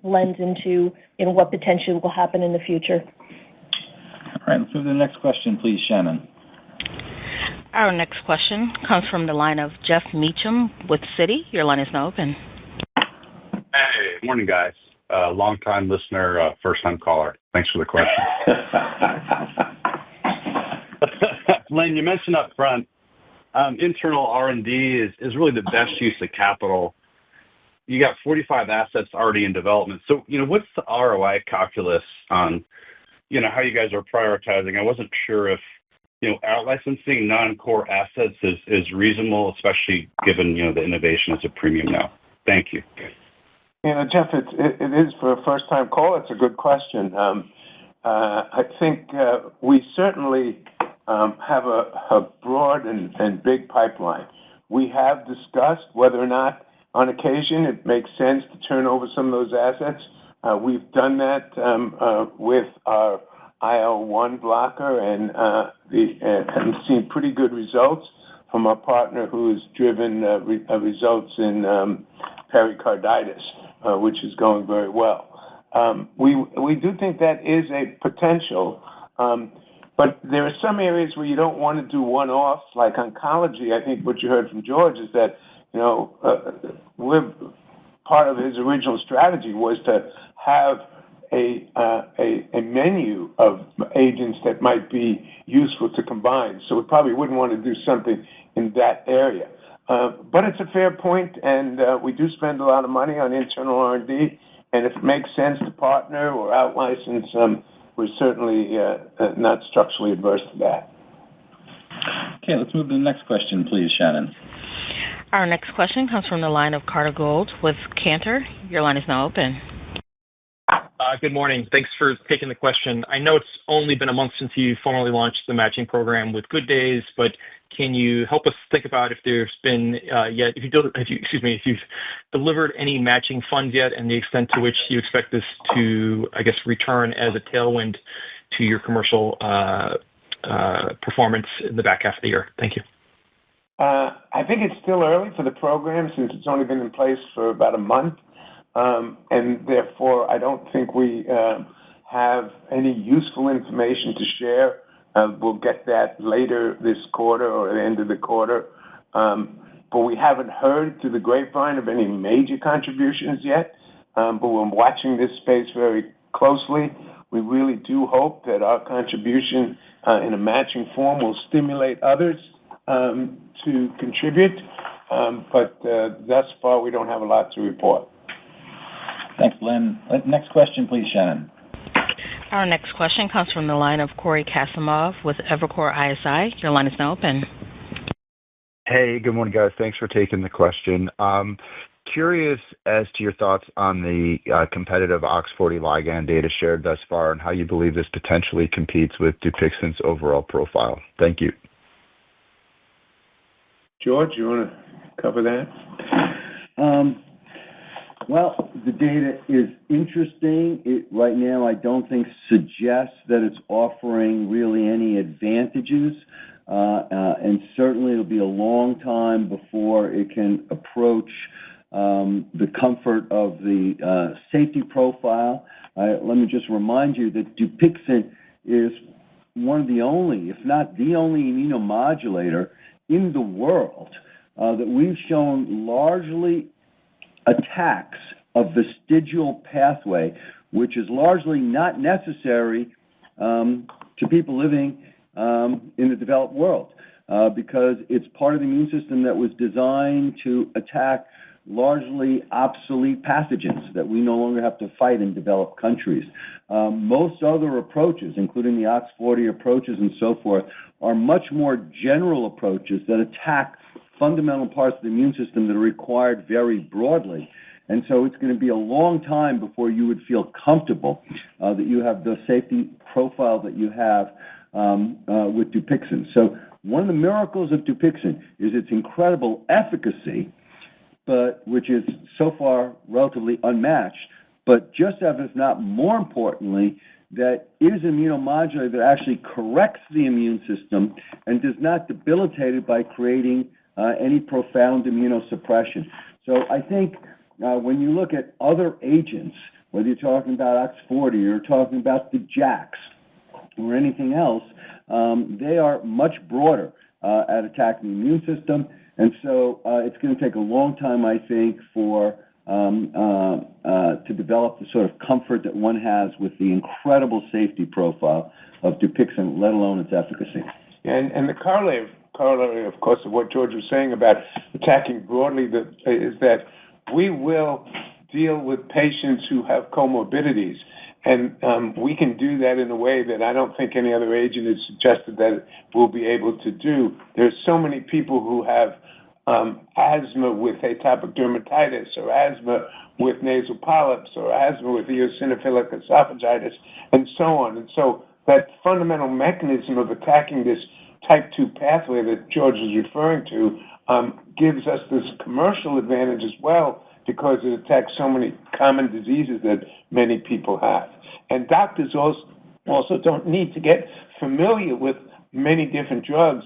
lens into what potentially will happen in the future. All right, let's move to the next question, please, Shannon. Our next question comes from the line of Jeff Meacham with Citi. Your line is now open. Hey, morning, guys. Long-time listener, first-time caller. Thanks for the question. Len, you mentioned up front, internal R&D is really the best use of capital. You got 45 assets already in development. So, what's the ROI calculus on, how you guys are prioritizing? I wasn't sure if, out-licensing non-core assets is reasonable, especially given, the innovation is a premium now. Thank you. Jeff, it is for a first-time call. It's a good question. I think we certainly have a broad and big pipeline. We have discussed whether or not, on occasion, it makes sense to turn over some of those assets. We've done that with our IL-1 blocker and seen pretty good results from our partner who has driven results in pericarditis, which is going very well. We do think that is a potential, but there are some areas where you don't want to do one-offs, like oncology. I think what you heard from George is that, part of his original strategy was to have a menu of agents that might be useful to combine. So we probably wouldn't want to do something in that area. But it's a fair point, and we do spend a lot of money on internal R&D, and if it makes sense to partner or out-license, we're certainly not structurally adverse to that. Okay, let's move to the next question, please, Shannon. Our next question comes from the line of Carter Gould with Cantor. Your line is now open. Good morning. Thanks for taking the question. I know it's only been a month since you formally launched the matching program with Good Days, but can you help us think about if there's been if you've delivered any matching funds yet, and the extent to which you expect this to, return as a tailwind to your commercial performance in the back half of the year? Thank you. I think it's still early for the program since it's only been in place for about a month. And therefore, I don't think we have any useful information to share. We'll get that later this quarter or at the end of the quarter. But we haven't heard through the grapevine of any major contributions yet. But we're watching this space very closely. We really do hope that our contribution in a matching form will stimulate others to contribute. But thus far, we don't have a lot to report. Thanks, Len. Next question, please, Shannon. Our next question comes from the line of Cory Kasimov with Evercore ISI. Your line is now open. Hey, good morning, guys. Thanks for taking the question. Curious as to your thoughts on the competitive OX40 ligand data shared thus far and how you believe this potentially competes with Dupixent's overall profile. Thank you. George, you want to cover that? Well, the data is interesting. It, right now, I don't think suggests that it's offering really any advantages, and certainly it'll be a long time before it can approach the comfort of the safety profile. Let me just remind you that Dupixent is one of the only, if not the only immunomodulator in the world that we've shown largely attacks a vestigial pathway, which is largely not necessary to people living in the developed world because it's part of the immune system that was designed to attack largely obsolete pathogens that we no longer have to fight in developed countries. Most other approaches, including the OX40 approaches and so forth, are much more general approaches that attack fundamental parts of the immune system that are required very broadly. And so it's going to be a long time before you would feel comfortable that you have the safety profile that you have with Dupixent. So one of the miracles of Dupixent is its incredible efficacy, but which is so far relatively unmatched, but just as if not more importantly, that it is an immunomodulator that actually corrects the immune system and does not debilitate it by creating any profound immunosuppression. So I think when you look at other agents, whether you're talking about OX40 or talking about the JAKs or anything else, they are much broader at attacking the immune system. And so it's going to take a long time, I think, for to develop the sort of comfort that one has with the incredible safety profile of Dupixent, let alone its efficacy. And the corollary, of course, of what George was saying about attacking broadly is that we will deal with patients who have comorbidities. And we can do that in a way that I don't think any other agent has suggested that we'll be able to do. There's so many people who have asthma with atopic dermatitis, or asthma with nasal polyps, or asthma with eosinophilic esophagitis, and so on. And so that fundamental mechanism of attacking this type 2 pathway that George was referring to gives us this commercial advantage as well, because it attacks so many common diseases that many people have. And doctors also don't need to get familiar with many different drugs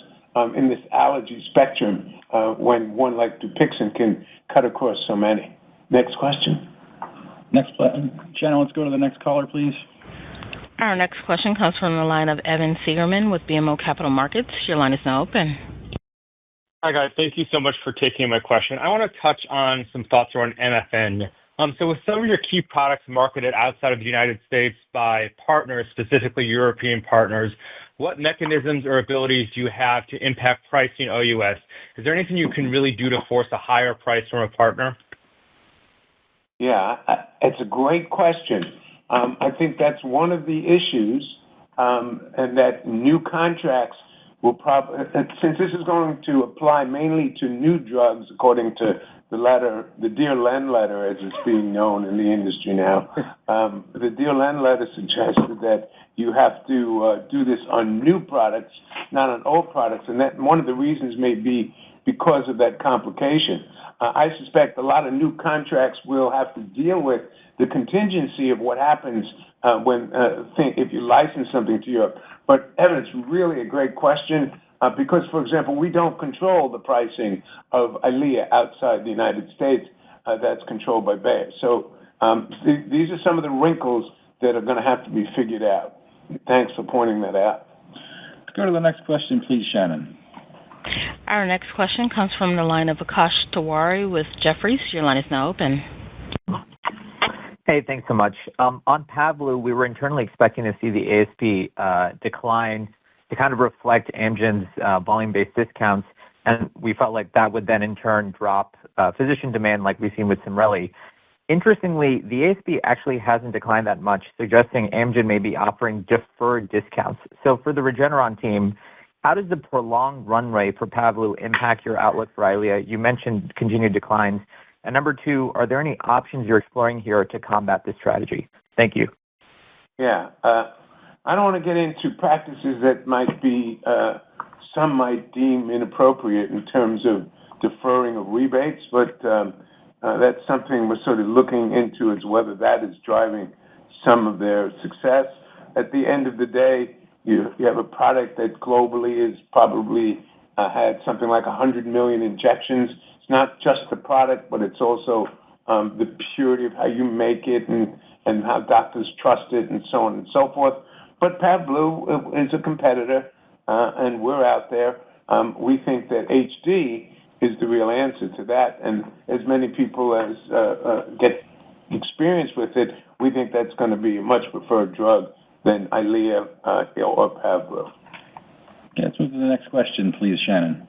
in this allergy spectrum when one like Dupixent can cut across so many. Next question. Shannon, let's go to the next caller, please. Our next question comes from the line of Evan Seigerman with BMO Capital Markets. Your line is now open. Hi, guys. Thank you so much for taking my question. I want to touch on some thoughts around MFN. So with some of your key products marketed outside of the United States by partners, specifically European partners, what mechanisms or abilities do you have to impact pricing OUS? Is there anything you can really do to force a higher price from a partner? Yeah, it's a great question. I think that's one of the issues, and that new contracts will probably, since this is going to apply mainly to new drugs, according to the letter, the Dear Len letter, as it's being known in the industry now, the Dear Len letter suggested that you have to do this on new products, not on old products, and that one of the reasons may be because of that complication. I suspect a lot of new contracts will have to deal with the contingency of what happens if you license something to Europe. But Evan, it's really a great question because, for example, we don't control the pricing of EYLEA outside the United States. That's controlled by Bayer. So these are some of the wrinkles that are going to have to be figured out. Thanks for pointing that out. Let's go to the next question, please, Shannon. Our next question comes from the line of Akash Tewari with Jefferies. Your line is now open. Hey, thanks so much. On Pavblu, we were internally expecting to see the ASP decline to kind of reflect Amgen's volume-based discounts, and we felt like that would then in turn drop physician demand like we've seen with Cimrelli. Interestingly, the ASP actually hasn't declined that much, suggesting Amgen may be offering deferred discounts. So for the Regeneron team, how does the prolonged run rate for Pavblu impact your outlook for EYLEA? You mentioned continued declines. And number two, are there any options you're exploring here to combat this strategy? Thank you. Yeah. I don't want to get into practices that might be, some might deem inappropriate in terms of deferring of rebates, but that's something we're sort of looking into, as whether that is driving some of their success. At the end of the day, you have a product that globally is probably had something like 100 million injections. It's not just the product, but it's also the purity of how you make it and how doctors trust it and so on and so forth. But Pavblu is a competitor, and we're out there. We think that HD is the real answer to that. And as many people as get experience with it, we think that's going to be a much preferred drug than EYLEA or Pavblu. Okay, let's move to the next question, please, Shannon.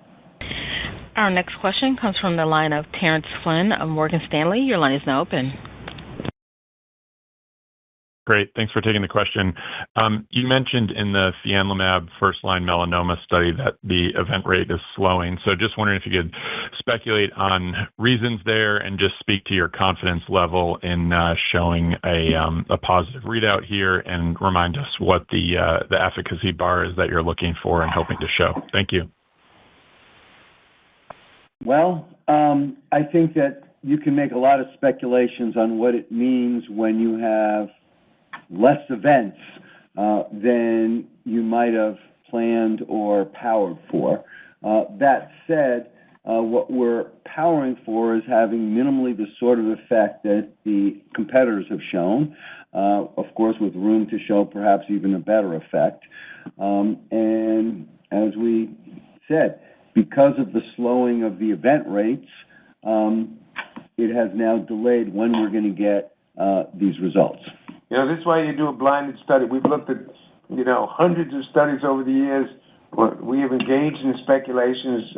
Our next question comes from the line of Terrence Flynn of Morgan Stanley. Your line is now open. Great. Thanks for taking the question. You mentioned in the fianlimab first-line melanoma study that the event rate is slowing. So just wondering if you could speculate on reasons there and just speak to your confidence level in showing a positive readout here and remind us what the efficacy bar is that you're looking for and hoping to show. Thank you. Well, I think that you can make a lot of speculations on what it means when you have less events than you might have planned or powered for. That said, what we're powering for is having minimally the sort of effect that the competitors have shown, of course with room to show perhaps even a better effect. And as we said, because of the slowing of the event rates, it has now delayed when we're going to get these results. This is why you do a blinded study. We've looked at, hundreds of studies over the years. We have engaged in speculations.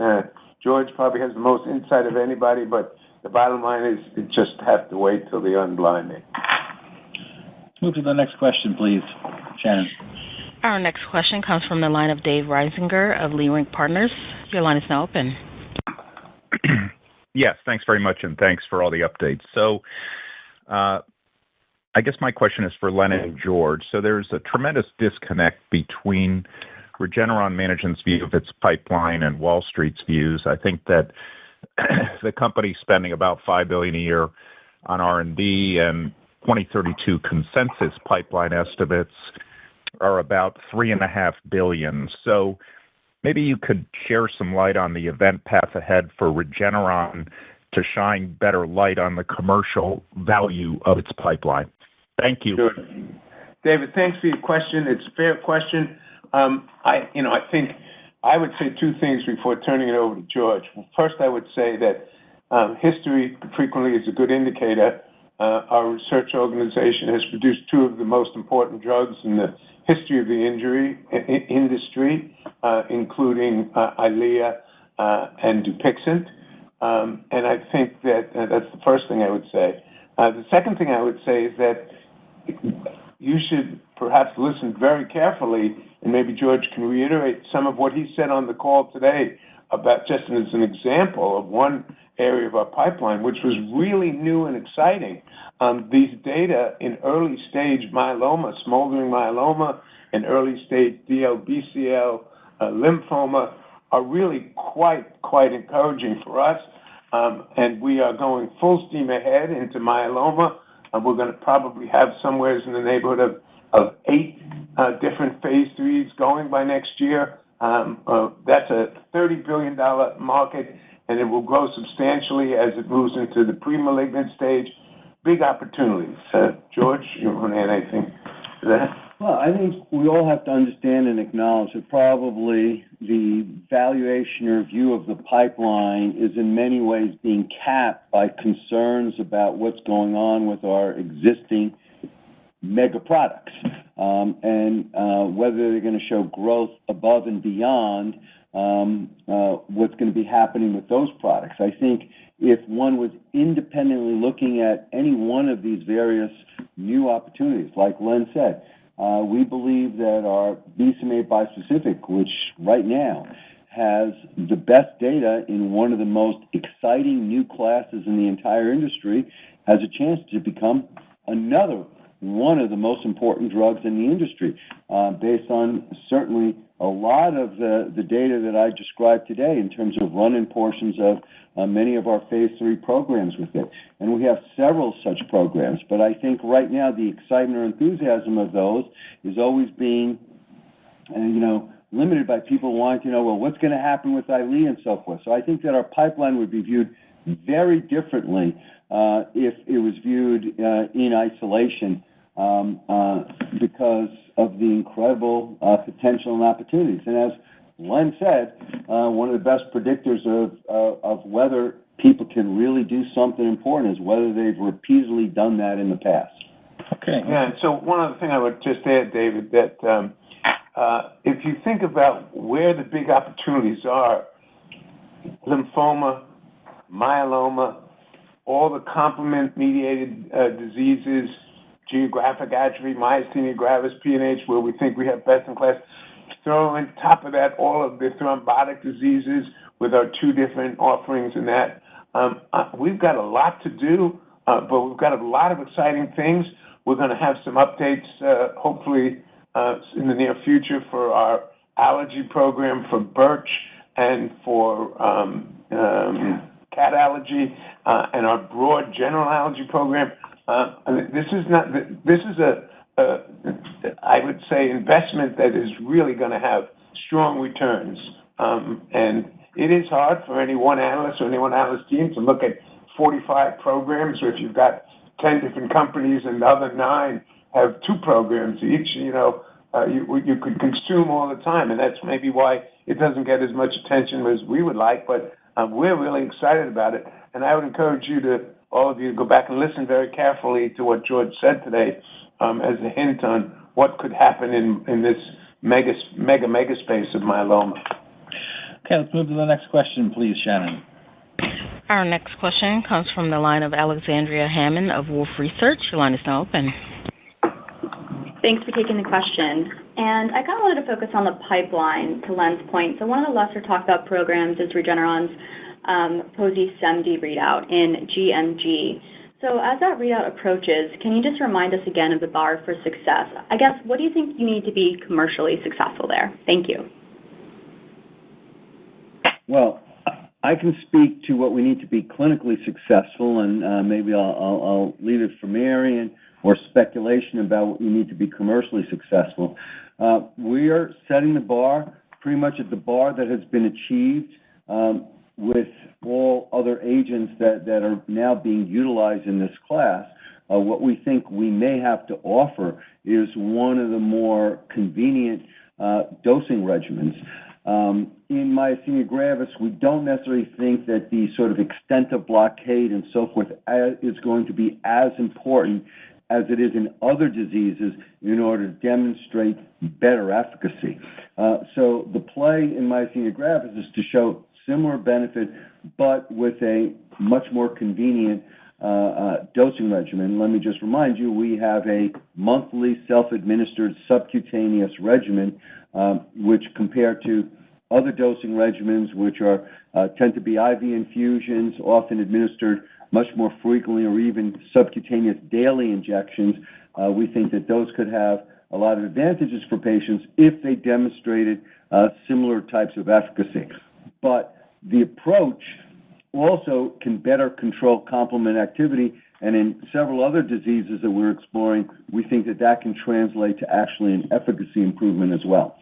George probably has the most insight of anybody, but the bottom line is you just have to wait till the unblinding. Move to the next question, please, Shannon. Our next question comes from the line of Dave Risinger of Leerink Partners. Your line is now open. Yes, thanks very much, and thanks for all the updates. So I guess my question is for Len and George. So there's a tremendous disconnect between Regeneron management's view of its pipeline and Wall Street's views. I think that the company's spending about $5 billion a year on R&D, and 2032 consensus pipeline estimates are about $3.5 billion. So maybe you could share some light on the event path ahead for Regeneron to shine better light on the commercial value of its pipeline. Thank you. Sure. David, thanks for your question. It's a fair question. I think I would say two things before turning it over to George. First, I would say that history frequently is a good indicator. Our research organization has produced two of the most important drugs in the history of the industry, including EYLEA and Dupixent. And I think that that's the first thing I would say. The second thing I would say is that you should perhaps listen very carefully, and maybe George can reiterate some of what he said on the call today about, just as an example of one area of our pipeline, which was really new and exciting. These data in early stage myeloma, smoldering myeloma, and early stage DLBCL lymphoma are really quite encouraging for us. And we are going full steam ahead into myeloma. We're going to probably have somewhere in the neighborhood of 8 different phase 3s going by next year. That's a $30 billion market, and it will grow substantially as it moves into the pre-malignant stage. Big opportunities. George, you want to add anything to that? Well, I think we all have to understand and acknowledge that probably the valuation or view of the pipeline is in many ways being capped by concerns about what's going on with our existing mega products, and whether they're going to show growth above and beyond what's going to be happening with those products. I think if one was independently looking at any one of these various new opportunities, like Len said, we believe that our BCMA bispecific, which right now has the best data in one of the most exciting new classes in the entire industry, has a chance to become another one of the most important drugs in the industry, based on certainly a lot of the data that I described today in terms of run-in portions of many of our phase 3 programs with it. And we have several such programs, but I think right now the excitement or enthusiasm of those is always being, limited by people wanting to know, well, what's going to happen with EYLEA and so forth. So I think that our pipeline would be viewed very differently if it was viewed in isolation, because of the incredible potential and opportunities. And as Len said, one of the best predictors of whether people can really do something important is whether they've repeatedly done that in the past. Okay. Yeah. So one other thing I would just add, David, that if you think about where the big opportunities are, lymphoma, myeloma, all the complement-mediated diseases, geographic atrophy, myasthenia gravis, PNH, where we think we have best-in-class. Throw on top of that all of the thrombotic diseases with our 2 different offerings in that. We've got a lot to do, but we've got a lot of exciting things. We're going to have some updates, hopefully, in the near future for our allergy program for birch and for cat allergy and our broad general allergy program. This is I would say, investment that is really going to have strong returns. And it is hard for any one analyst or any one analyst team to look at 45 programs, or if you've got 10 different companies and the other 9 have 2 programs each, you could consume all the time, and that's maybe why it doesn't get as much attention as we would like, but we're really excited about it. And I would encourage all of you to go back and listen very carefully to what George said today as a hint on what could happen in this mega space of myeloma. Okay, let's move to the next question, please, Shannon. Our next question comes from the line of Alexandria Hammond of Wolfe Research. Your line is now open. Thanks for taking the question. And I kind of wanted to focus on the pipeline to Len's point. So one of the lesser talked about programs is Regeneron's POSI-70 readout in GMG. So as that readout approaches, can you just remind us again of the bar for success? I guess, what do you think you need to be commercially successful there? Thank you. Well, I can speak to what we need to be clinically successful, and maybe I'll leave it for Marion or speculation about what we need to be commercially successful. We are setting the bar pretty much at the bar that has been achieved with all other agents that are now being utilized in this class. What we think we may have to offer is one of the more convenient dosing regimens. In myasthenia gravis, we don't necessarily think that the sort of extent of blockade and so forth is going to be as important as it is in other diseases in order to demonstrate better efficacy. So the play in myasthenia gravis is to show similar benefit, but with a much more convenient dosing regimen. Let me just remind you, we have a monthly self-administered subcutaneous regimen, which compared to other dosing regimens, which tend to be IV infusions, often administered much more frequently, or even subcutaneous daily injections. We think that those could have a lot of advantages for patients if they demonstrated similar types of efficacy. But the approach also can better control complement activity, and in several other diseases that we're exploring, we think that can translate to actually an efficacy improvement as well.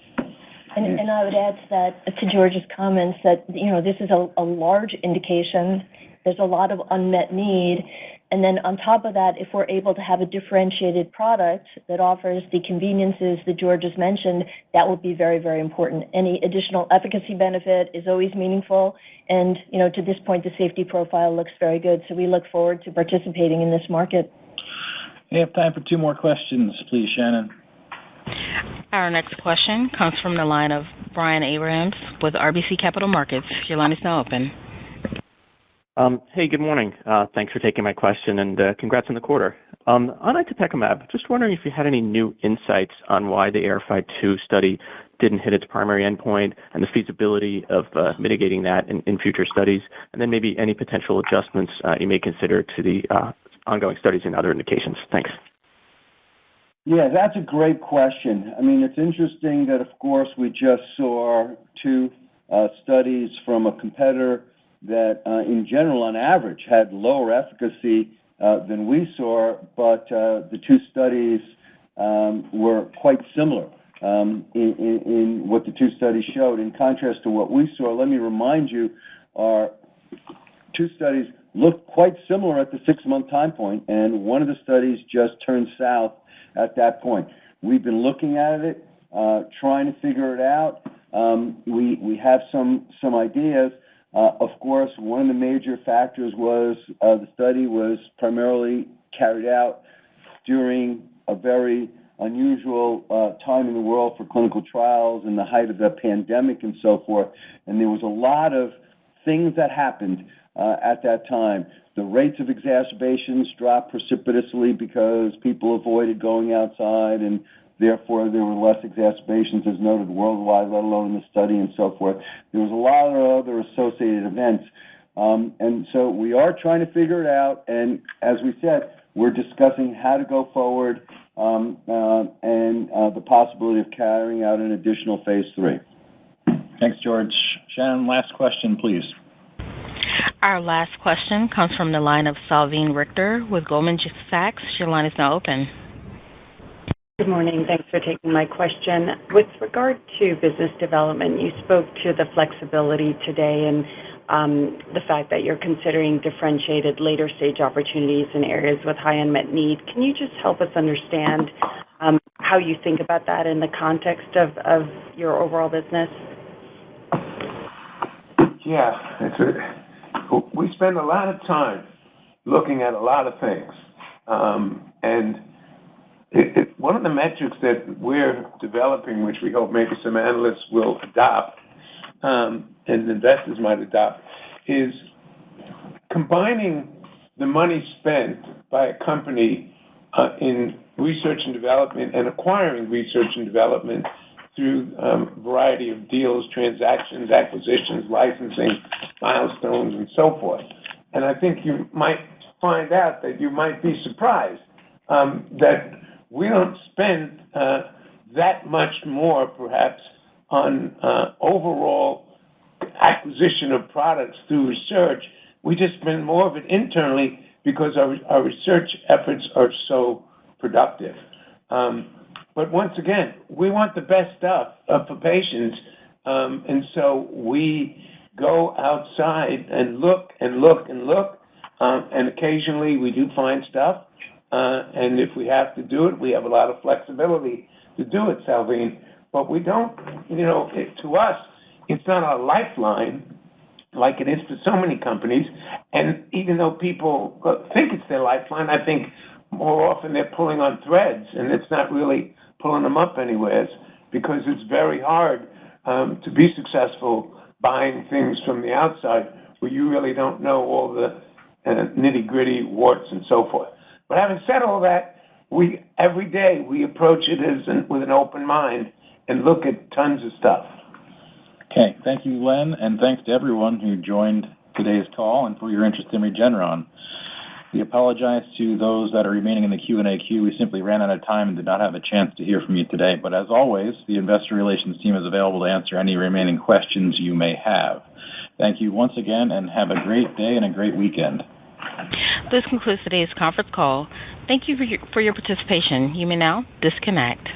And I would add to that, to George's comments, that this is a large indication. There's a lot of unmet need. And then on top of that, if we're able to have a differentiated product that offers the conveniences that George has mentioned, that will be very, very important. Any additional efficacy benefit is always meaningful. And, to this point, the safety profile looks very good. So we look forward to participating in this market. We have time for 2 more questions, please, Shannon. Our next question comes from the line of Brian Abrahams with RBC Capital Markets. Your line is now open. Hey, good morning. Thanks for taking my question, and congrats on the quarter. On itepekimab, just wondering if you had any new insights on why the AERIFY-2 study didn't hit its primary endpoint and the feasibility of mitigating that in future studies, and then maybe any potential adjustments you may consider to the ongoing studies in other indications. Thanks. Yeah, that's a great question. I mean, it's interesting that, of course, we just saw 2 studies from a competitor that, in general, on average, had lower efficacy than we saw, but the 2 studies were quite similar in what the 2 studies showed. In contrast to what we saw, let me remind you, our 2 studies looked quite similar at the 6-month time point, and one of the studies just turned south at that point. We've been looking at it, trying to figure it out. We have some ideas. Of course, one of the major factors was the study was primarily carried out during a very unusual time in the world for clinical trials and the height of the pandemic and so forth. And there was a lot of things that happened at that time. The rates of exacerbations dropped precipitously because people avoided going outside, and therefore there were less exacerbations as noted worldwide, let alone in the study and so forth. There was a lot of other associated events. And so we are trying to figure it out, and as we said, we're discussing how to go forward and the possibility of carrying out an additional phase 3. Thanks, George. Shannon, last question, please. Our last question comes from the line of Salveen Richter with Goldman Sachs. Your line is now open. Good morning. Thanks for taking my question. With regard to business development, you spoke to the flexibility today and the fact that you're considering differentiated later-stage opportunities in areas with high unmet need. Can you just help us understand how you think about that in the context of your overall business? Yeah, we spend a lot of time looking at a lot of things. And one of the metrics that we're developing, which we hope maybe some analysts will adopt, and investors might adopt, is combining the money spent by a company in research and development and acquiring research and development through a variety of deals, transactions, acquisitions, licensing, milestones, and so forth. And I think you might find out that you might be surprised that we don't spend that much more, perhaps, on overall acquisition of products through research. We just spend more of it internally because our research efforts are so productive. But once again, we want the best stuff for patients, and so we go outside and look and look and look, and occasionally we do find stuff, and if we have to do it, we have a lot of flexibility to do it, Salveen. But we don't, to us, it's not our lifeline like it is for so many companies, and even though people think it's their lifeline, I think more often they're pulling on threads, and it's not really pulling them up anywhere because it's very hard to be successful buying things from the outside where you really don't know all the nitty-gritty warts and so forth. But having said all that, every day we approach it with an open mind and look at tons of stuff. Okay, thank you, Len, and thanks to everyone who joined today's call and for your interest in Regeneron. We apologize to those that are remaining in the Q&A queue. We simply ran out of time and did not have a chance to hear from you today. But as always, the investor relations team is available to answer any remaining questions you may have. Thank you once again, and have a great day and a great weekend. This concludes today's conference call. Thank you for your participation. You may now disconnect.